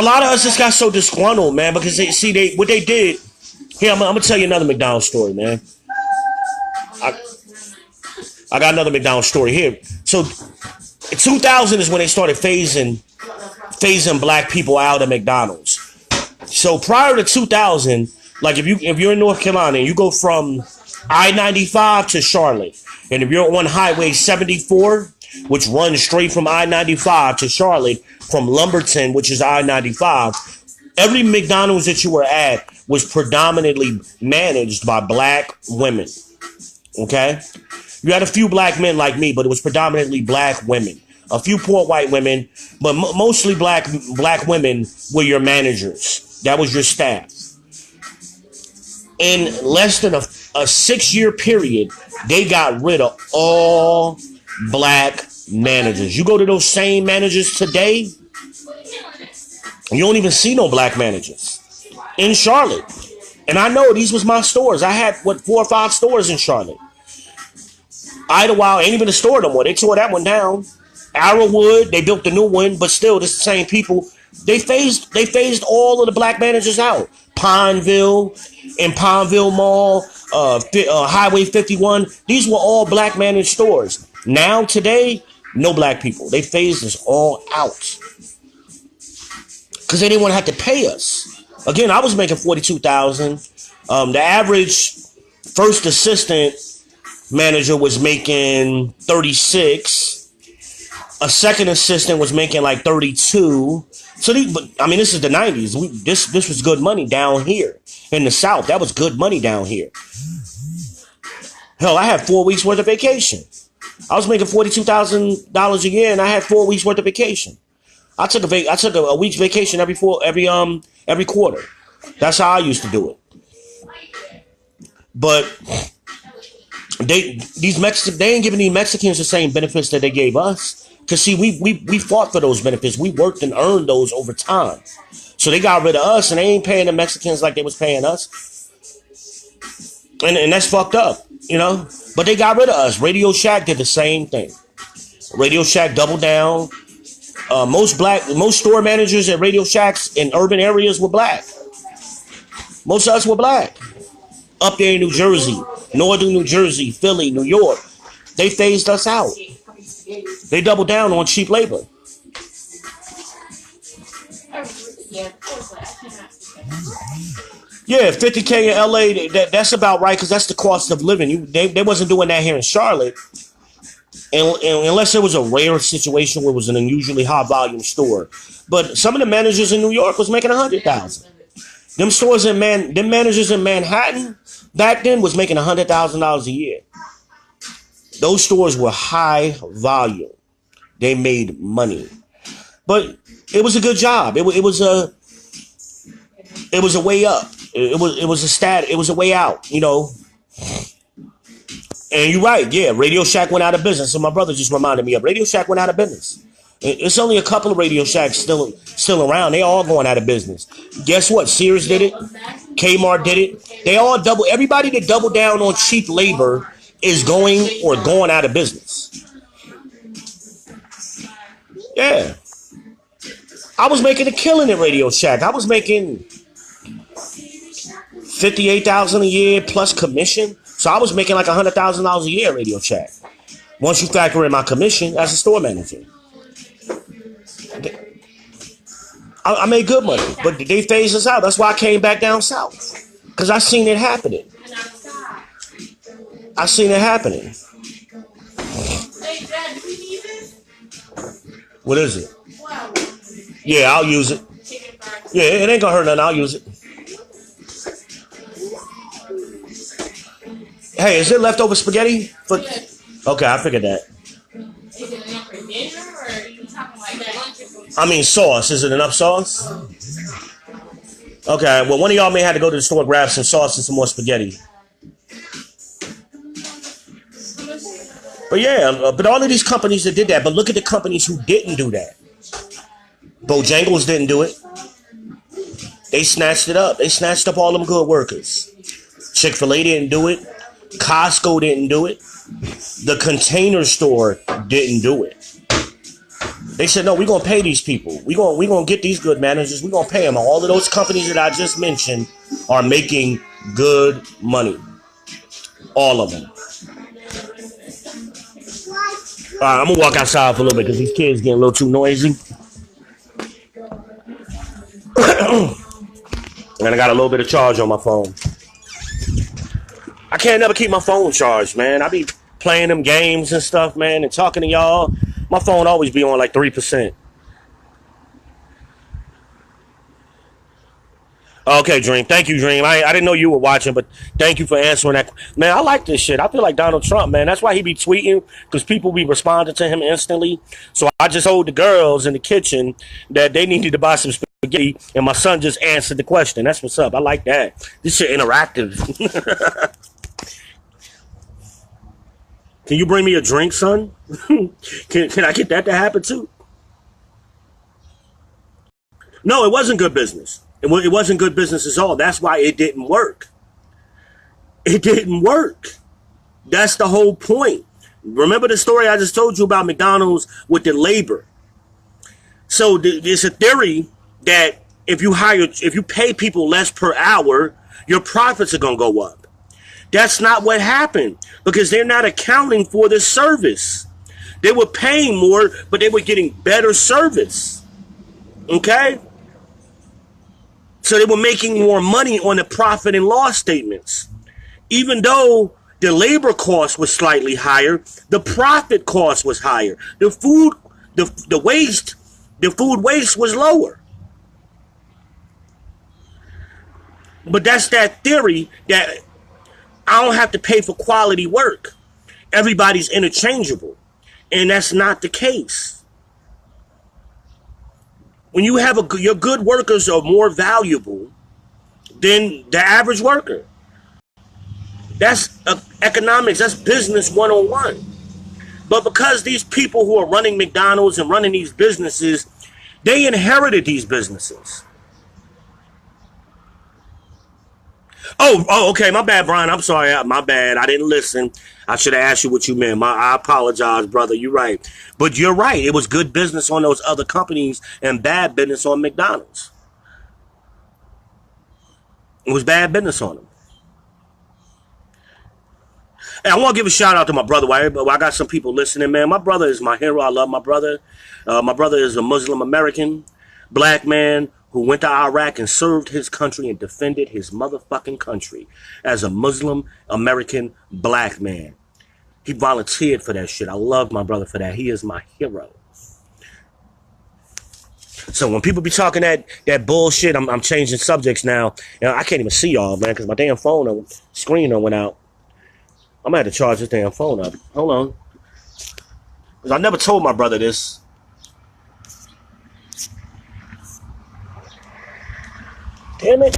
lot of us just got so disgruntled, man, because what they did. Here, I'm gonna tell you another McDonald's story, man. I got another McDonald's story here. So, 2000 is when they started phasing black people out of McDonald's. So prior to 2000, like if you're in North Carolina and you go from I-95 to Charlotte, and if you're on Highway 74, which runs straight from I-95 to Charlotte, from Lumberton, which is I-95, every McDonald's that you were at was predominantly managed by black women. Okay? You had a few black men like me, but it was predominantly black women. A few poor white women, but mostly black women were your managers. That was your staff. In less than a 6-year period, they got rid of all black managers. You go to those same managers today, you don't even see no black managers in Charlotte. And I know these was my stores. I had 4 or 5 stores in Charlotte. Idlewild ain't even a store no more. They tore that one down. Arrowwood, they built the new one, but still, this the same people. They phased all of the black managers out. Pineville Mall, Highway 51. These were all black managed stores. Now, today, no black people. They phased us all out. Because they didn't want to have to pay us. Again, I was making $42,000. The average first assistant manager was making 36. A second assistant was making like 32. So this is the 90s. This was good money down here in the South. That was good money down here. Hell, I had 4 weeks worth of vacation. I was making $42,000 a year, and I had 4 weeks worth of vacation. I took a week's vacation every quarter. That's how I used to do it. But they ain't giving these Mexicans the same benefits that they gave us. Because, see, we fought for those benefits. We worked and earned those over time. So they got rid of us, and they ain't paying the Mexicans like they was paying us. And that's fucked up, you know? But they got rid of us. Radio Shack did the same thing. Radio Shack doubled down. Most store managers at Radio Shacks in urban areas were black. Most of us were black. Up there in New Jersey, northern New Jersey, Philly, New York. They phased us out. They doubled down on cheap labor. Yeah, $50K in LA, that's about right, because that's the cost of living. They wasn't doing that here in Charlotte. And unless it was a rare situation where it was an unusually high volume store. But some of the managers in New York was making $100,000. Them managers in Manhattan back then was making $100,000 a year. Those stores were high volume. They made money. But it was a good job. It was a way up. It was a way out, you know. And you're right, yeah, Radio Shack went out of business. So my brother just reminded me of Radio Shack went out of business. It's only a couple of Radio Shacks still around. They all going out of business. Guess what? Sears did it. Kmart did it. Everybody that doubled down on cheap labor is going out of business. Yeah. I was making a killing at Radio Shack. I was making $58,000 a year plus commission. So I was making like $100,000 a year at Radio Shack. Once you factor in my commission as a store manager, I made good money, but they phased us out. That's why I came back down south, because I seen it happening. I seen it happening. What is it? Yeah, I'll use it. Yeah, it ain't gonna hurt nothing. I'll use it. Hey, is it leftover spaghetti? Okay, I figured that. Is it enough for dinner, or are you talking like that? I mean, sauce. Is it enough sauce? Okay, well, one of y'all may have to go to the store and grab some sauce and some more spaghetti. But yeah, but all of these companies that did that, but look at the companies who didn't do that. Bojangles didn't do it. They snatched it up. They snatched up all them good workers. Chick-fil-A didn't do it. Costco didn't do it. The Container Store didn't do it. They said, no, we're going to pay these people. We're going to get these good managers. We're going to pay them. All of those companies that I just mentioned are making good money. All of them. All right, I'm going to walk outside for a little bit because these kids getting a little too noisy. And I got a little bit of charge on my phone. I can't never keep my phone charged, man. I be playing them games and stuff, man, and talking to y'all. My phone always be on like 3%. Okay, Dream. Thank you, Dream. I didn't know you were watching, but thank you for answering that. Man, I like this shit. I feel like Donald Trump, man. That's why he be tweeting, because people be responding to him instantly. So I just told the girls in the kitchen that they needed to buy some spaghetti, and my son just answered the question. That's what's up. I like that. This shit interactive. Can you bring me a drink, son? Can I get that to happen too? No, it wasn't good business. It wasn't good business at all. That's why it didn't work. It didn't work. That's the whole point. Remember the story I just told you about McDonald's with the labor? So there's a theory that if you pay people less per hour, your profits are going to go up. That's not what happened, because they're not accounting for the service. They were paying more, but they were getting better service. Okay? So they were making more money on the profit and loss statements. Even though the labor cost was slightly higher, the profit cost was higher. The food waste was lower. But that's that theory that I don't have to pay for quality work. Everybody's interchangeable. And that's not the case. When you have your good workers are more valuable than the average worker. That's economics. That's business 101. But because these people who are running McDonald's and running these businesses, they inherited these businesses. Oh, okay. My bad, Brian. I'm sorry. My bad. I didn't listen. I should have asked you what you meant. I apologize, brother. You're right. But you're right. It was good business on those other companies and bad business on McDonald's. It was bad business on them. Hey, I want to give a shout out to my brother. I got some people listening, man. My brother is my hero. I love my brother. My brother is a Muslim American, black man who went to Iraq and served his country and defended his motherfucking country as a Muslim American black man. He volunteered for that shit. I love my brother for that. He is my hero. So when people be talking that bullshit, I'm changing subjects now. You know, I can't even see y'all, man, because my damn phone screen went out. I'm gonna have to charge this damn phone up. Hold on. Because I never told my brother this. Damn it.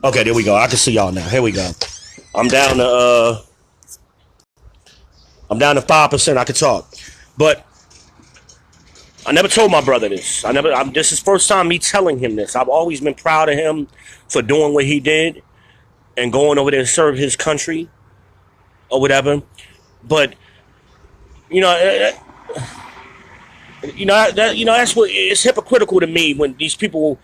Okay, there we go. I can see y'all now. Here we go. I'm down to 5%. I can talk. But I never told my brother this. This is first time me telling him this. I've always been proud of him for doing what he did and going over there to serve his country or whatever. But that's what it's hypocritical to me when these people.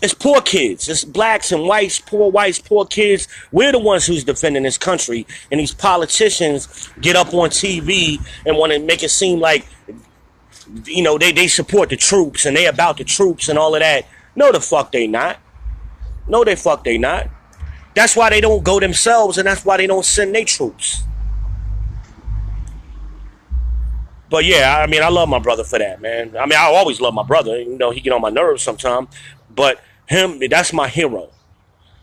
It's poor kids. It's blacks and whites, poor kids. We're the ones who's defending this country. And these politicians get up on TV and want to make it seem like, you know, they support the troops and they about the troops and all of that. No, the fuck they not. No, the fuck they not. That's why they don't go themselves, and that's why they don't send their troops. But yeah, I mean, I love my brother for that, man. I mean, I always love my brother. You know, he get on my nerves sometimes. But him, that's my hero.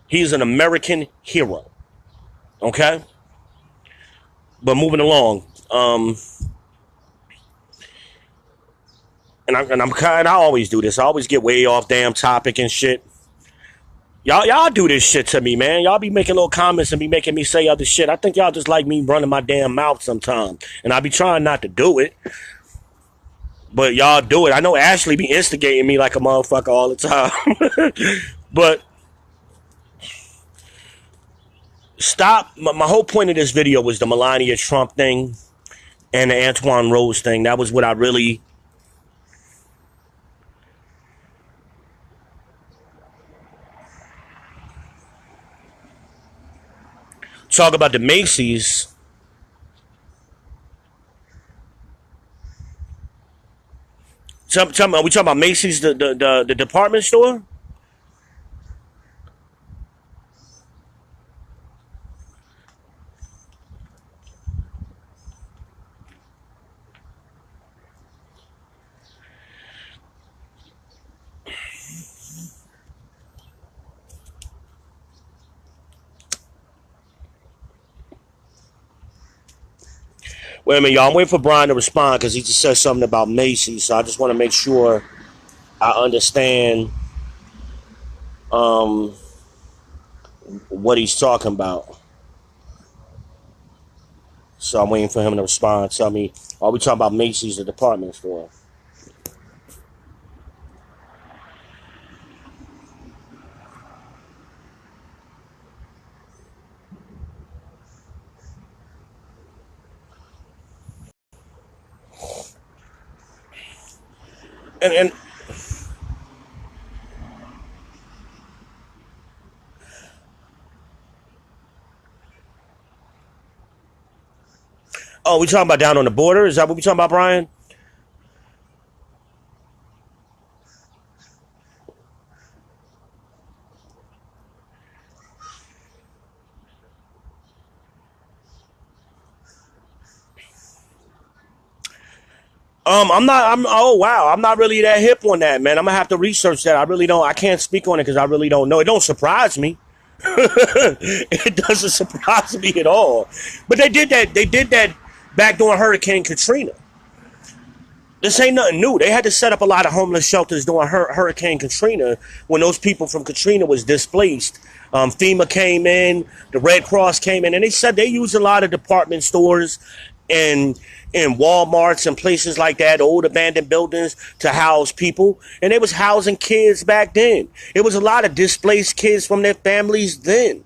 He's an American hero. Okay? But moving along. And I always do this. I always get way off damn topic and shit. Y'all do this shit to me, man. Y'all be making little comments and be making me say other shit. I think y'all just like me running my damn mouth sometimes. And I be trying not to do it. But y'all do it. I know Ashley be instigating me like a motherfucker all the time. But stop. My whole point of this video was the Melania Trump thing and the Antoine Rose thing. That was what I really... Talk about the Macy's. Are we talking about Macy's, the department store? Wait a minute, y'all. I'm waiting for Brian to respond because he just said something about Macy's. So I just want to make sure I understand what he's talking about. So I'm waiting for him to respond. Tell me, are we talking about Macy's, the department store? And oh, we talking about down on the border? Is that what we talking about, Brian? oh wow, I'm not really that hip on that, man. I'm gonna have to research that. I can't speak on it because I really don't know. It don't surprise me. It doesn't surprise me at all. But they did that back during Hurricane Katrina. This ain't nothing new. They had to set up a lot of homeless shelters during Hurricane Katrina when those people from Katrina was displaced. FEMA came in, the Red Cross came in, and they said they used a lot of department stores and Walmarts and places like that, old abandoned buildings to house people. And they was housing kids back then. It was a lot of displaced kids from their families then.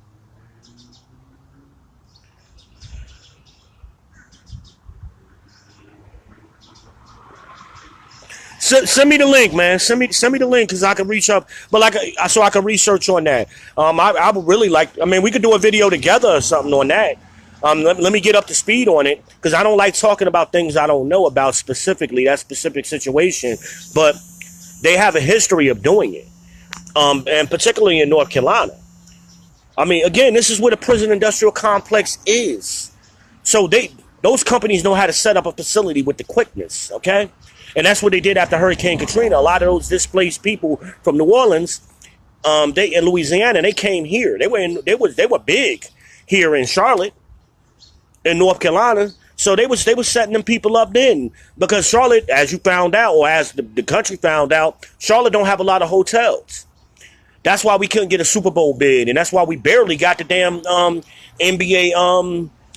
Send me the link, man. Send me the link because I can reach up, but so I can research on that. I would really like. I mean, we could do a video together or something on that. Let me get up to speed on it because I don't like talking about things I don't know about specifically, that specific situation. But they have a history of doing it, and particularly in North Carolina. I mean, again, this is where the prison industrial complex is. So those companies know how to set up a facility with the quickness, okay? And that's what they did after Hurricane Katrina. A lot of those displaced people from New Orleans, they in Louisiana, they came here. They were big here in Charlotte, in North Carolina. So they was setting them people up then because Charlotte, as you found out, or as the country found out, Charlotte don't have a lot of hotels. That's why we couldn't get a Super Bowl bid, and that's why we barely got the damn NBA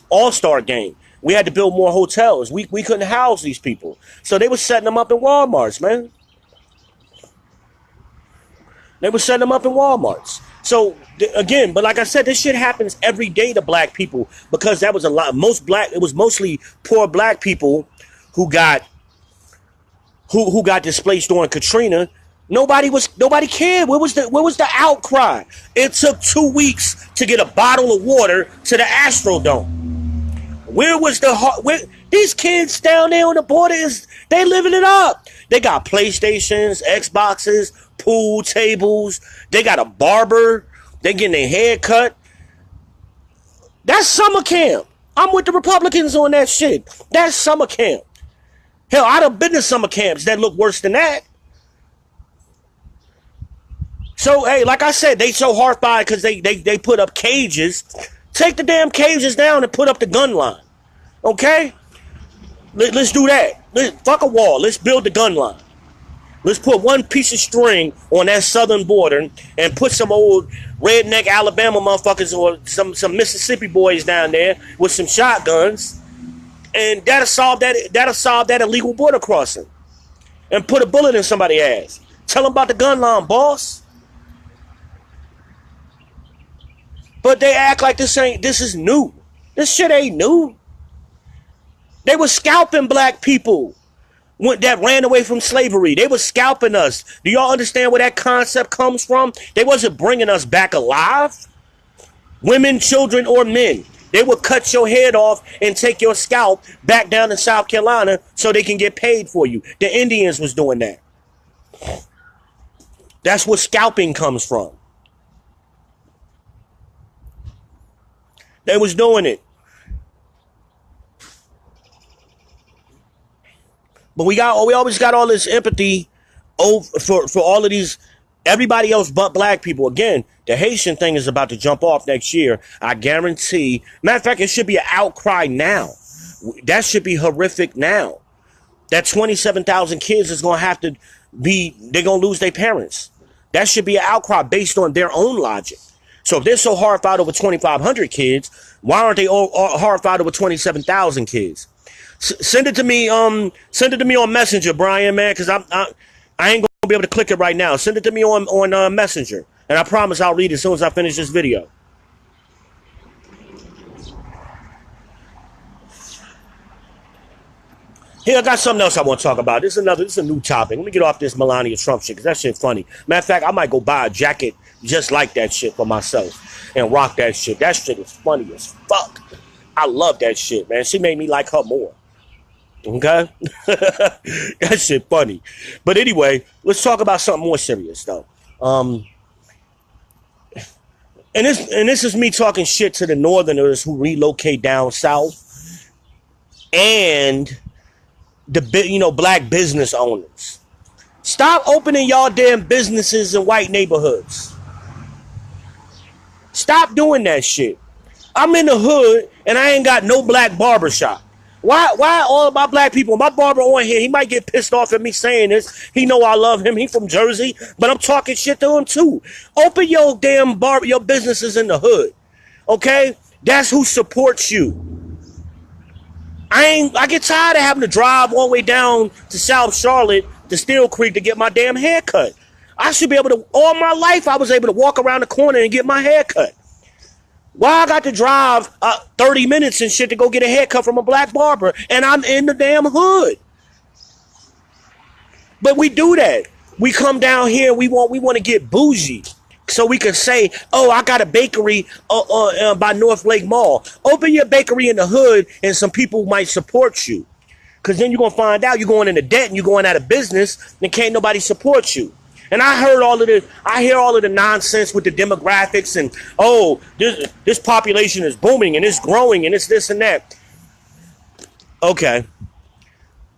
All-Star game. We had to build more hotels. We couldn't house these people. So they were setting them up in Walmarts, man. They were setting them up in Walmarts. So, again, but like I said, this shit happens every day to black people because that was a lot. It was mostly poor black people who got displaced during Katrina Nobody cared. Where was the outcry? It took 2 weeks to get a bottle of water to the Astrodome. Where was these kids down there on the border they living it up. They got PlayStations, Xboxes, pool tables. They got a barber. They getting their hair cut. That's summer camp. I'm with the Republicans on that shit. That's summer camp. Hell, I'd have been to summer camps that look worse than that. So, hey, like I said, they so horrified because they put up cages. Take the damn cages down and put up the gun line. Okay? Let's do that. Fuck a wall. Let's build the gun line. Let's put one piece of string on that southern border and put some old redneck Alabama motherfuckers or some Mississippi boys down there with some shotguns. And that'll solve that illegal border crossing. And put a bullet in somebody's ass. Tell them about the gun line, boss. But they act like this is new. This shit ain't new. They were scalping black people that ran away from slavery. They were scalping us. Do y'all understand where that concept comes from? They wasn't bringing us back alive. Women, children, or men. They would cut your head off and take your scalp back down to South Carolina so they can get paid for you. The Indians was doing that. That's where scalping comes from. They was doing it. But we always got all this empathy for all of these, everybody else but black people. Again, the Haitian thing is about to jump off next year. I guarantee. Matter of fact, it should be an outcry now. That should be horrific now. That 27,000 kids is going to have to they're going to lose their parents. That should be an outcry based on their own logic. So if they're so horrified over 2,500 kids, why aren't they all horrified over 27,000 kids? Send it to me on Messenger, Brian, man, because I ain't gonna be able to click it right now. Send it to me on Messenger, and I promise I'll read it as soon as I finish this video. Here, I got something else I want to talk about. This is a new topic. Let me get off this Melania Trump shit, because that shit funny. Matter of fact, I might go buy a jacket just like that shit for myself and rock that shit. That shit is funny as fuck. I love that shit, man. She made me like her more. Okay? That shit funny. But anyway, let's talk about something more serious, though. And this is me talking shit to the Northerners who relocate down south and the black business owners. Stop opening y'all damn businesses in white neighborhoods. Stop doing that shit. I'm in the hood and I ain't got no black barbershop. Why all my black people, my barber on here, he might get pissed off at me saying this. He know I love him. He from Jersey, but I'm talking shit to him too. Open your damn your businesses in the hood. Okay? That's who supports you. I get tired of having to drive all the way down to South Charlotte to Steel Creek to get my damn hair cut. I should be able to, all my life I was able to walk around the corner and get my hair cut. Why I got to drive 30 minutes and shit to go get a haircut from a black barber and I'm in the damn hood? But we do that. We come down here, we want to get bougie so we can say, oh, I got a bakery by North Lake Mall. Open your bakery in the hood and some people might support you. Because then you're going to find out you're going into debt and you're going out of business and can't nobody support you. And I hear all of the nonsense with the demographics and, oh, this population is booming and it's growing and it's this and that. Okay.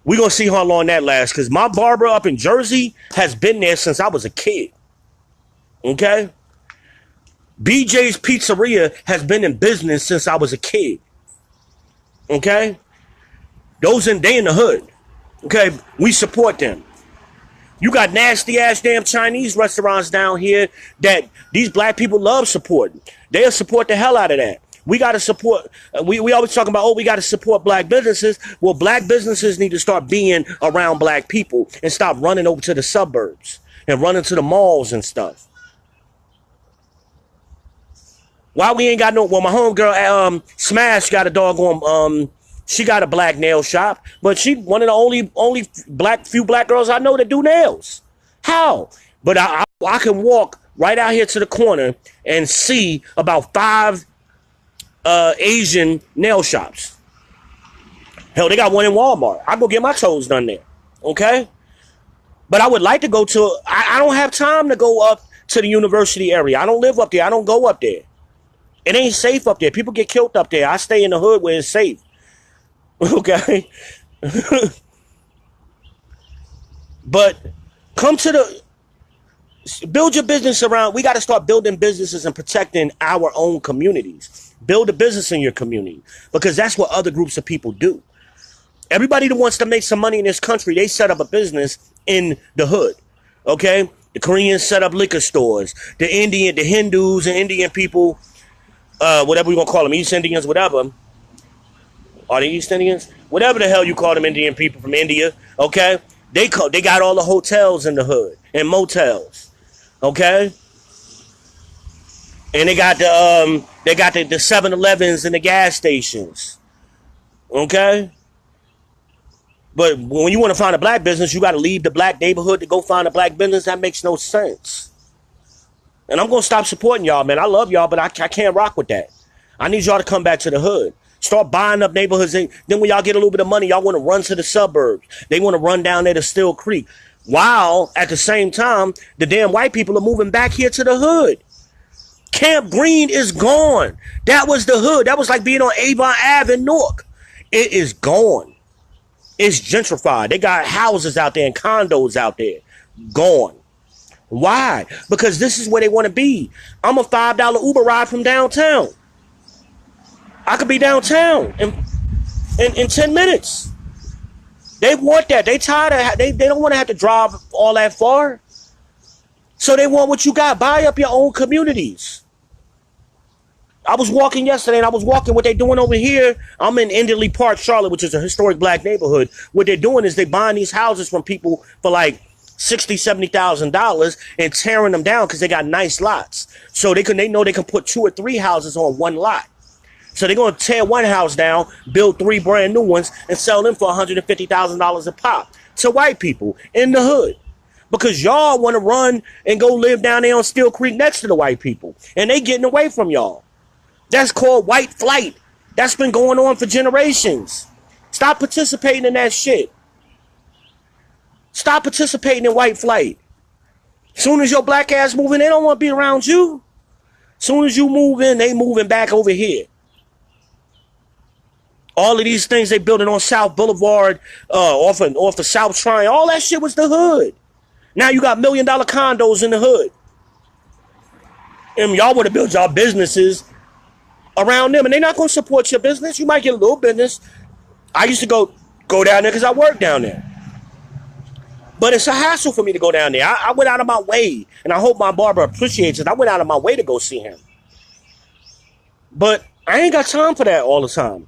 We're going to see how long that lasts, because my barber up in Jersey has been there since I was a kid. Okay? BJ's Pizzeria has been in business since I was a kid. Okay? They in the hood. Okay? We support them. You got nasty ass damn Chinese restaurants down here that these black people love supporting. They'll support the hell out of that. We got to support, we always talking about, oh, we got to support black businesses. Well, black businesses need to start being around black people and stop running over to the suburbs and running to the malls and stuff. Why we ain't got no, well, my homegirl, Smash got a doggone, she got a black nail shop, but she one of the only few black girls I know that do nails. How? But I can walk right out here to the corner and see about 5 Asian nail shops. Hell, they got one in Walmart. I go get my toes done there. Okay? But I would like to go to, I don't have time to go up to the university area. I don't live up there. I don't go up there. It ain't safe up there. People get killed up there. I stay in the hood where it's safe. Okay? But come to build your business around, we got to start building businesses and protecting our own communities. Build a business in your community because that's what other groups of people do. Everybody that wants to make some money in this country, they set up a business in the hood. Okay? The Koreans set up liquor stores. The Hindus and Indian people, whatever we gonna call them, East Indians, whatever. Are they East Indians? Whatever the hell you call them, Indian people from India. Okay? They got all the hotels in the hood and motels. Okay? And they got the 7-Elevens and the gas stations. Okay? But when you want to find a black business, you got to leave the black neighborhood to go find a black business. That makes no sense. And I'm going to stop supporting y'all, man. I love y'all, but I can't rock with that. I need y'all to come back to the hood. Start buying up neighborhoods. Then when y'all get a little bit of money, y'all want to run to the suburbs. They want to run down there to Still Creek. While, at the same time, the damn white people are moving back here to the hood. Camp Green is gone. That was the hood. That was like being on Avon Ave in Newark. It is gone. It's gentrified. They got houses out there and condos out there. Gone. Why? Because this is where they want to be. I'm a $5 Uber ride from downtown. I could be downtown in 10 minutes. They want that. They tired of, they don't want to have to drive all that far. So they want what you got. Buy up your own communities. I was walking yesterday and I was walking what they're doing over here. I'm in Enderley Park, Charlotte, which is a historic black neighborhood. What they're doing is they're buying these houses from people for like $60,000, $70,000 and tearing them down because they got nice lots. So they know they can put 2 or 3 houses on one lot. So they're going to tear one house down, build 3 brand new ones, and sell them for $150,000 a pop to white people in the hood. Because y'all want to run and go live down there on Still Creek next to the white people. And they getting away from y'all. That's called white flight. That's been going on for generations. Stop participating in that shit. Stop participating in white flight. Soon as your black ass move in, they don't want to be around you. Soon as you move in, they moving back over here. All of these things they building on South Boulevard, off the South Triangle, all that shit was the hood. Now you got $1 million condos in the hood. And y'all want to build y'all businesses around them, and they're not going to support your business. You might get a little business. I used to go down there because I work down there. But it's a hassle for me to go down there. I went out of my way, and I hope my barber appreciates it. I went out of my way to go see him. But I ain't got time for that all the time.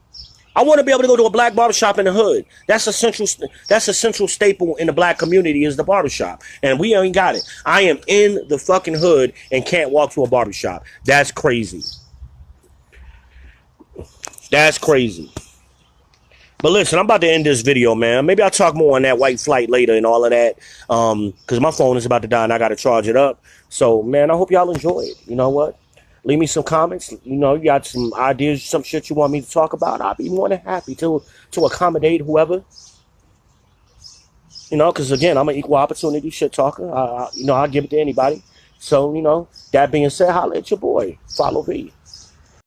I want to be able to go to a black barbershop in the hood. That's a central staple in the black community is the barbershop. And we ain't got it. I am in the fucking hood and can't walk to a barbershop. That's crazy. That's crazy. But listen, I'm about to end this video, man. Maybe I'll talk more on that white flight later and all of that. Because my phone is about to die and I got to charge it up. So, man, I hope y'all enjoy it. You know what? Leave me some comments. You know, you got some ideas, some shit you want me to talk about. I'll be more than happy to accommodate whoever. You know, because, again, I'm an equal opportunity shit talker. You know, I'll give it to anybody. So, you know, that being said, holla at your boy. Follow V.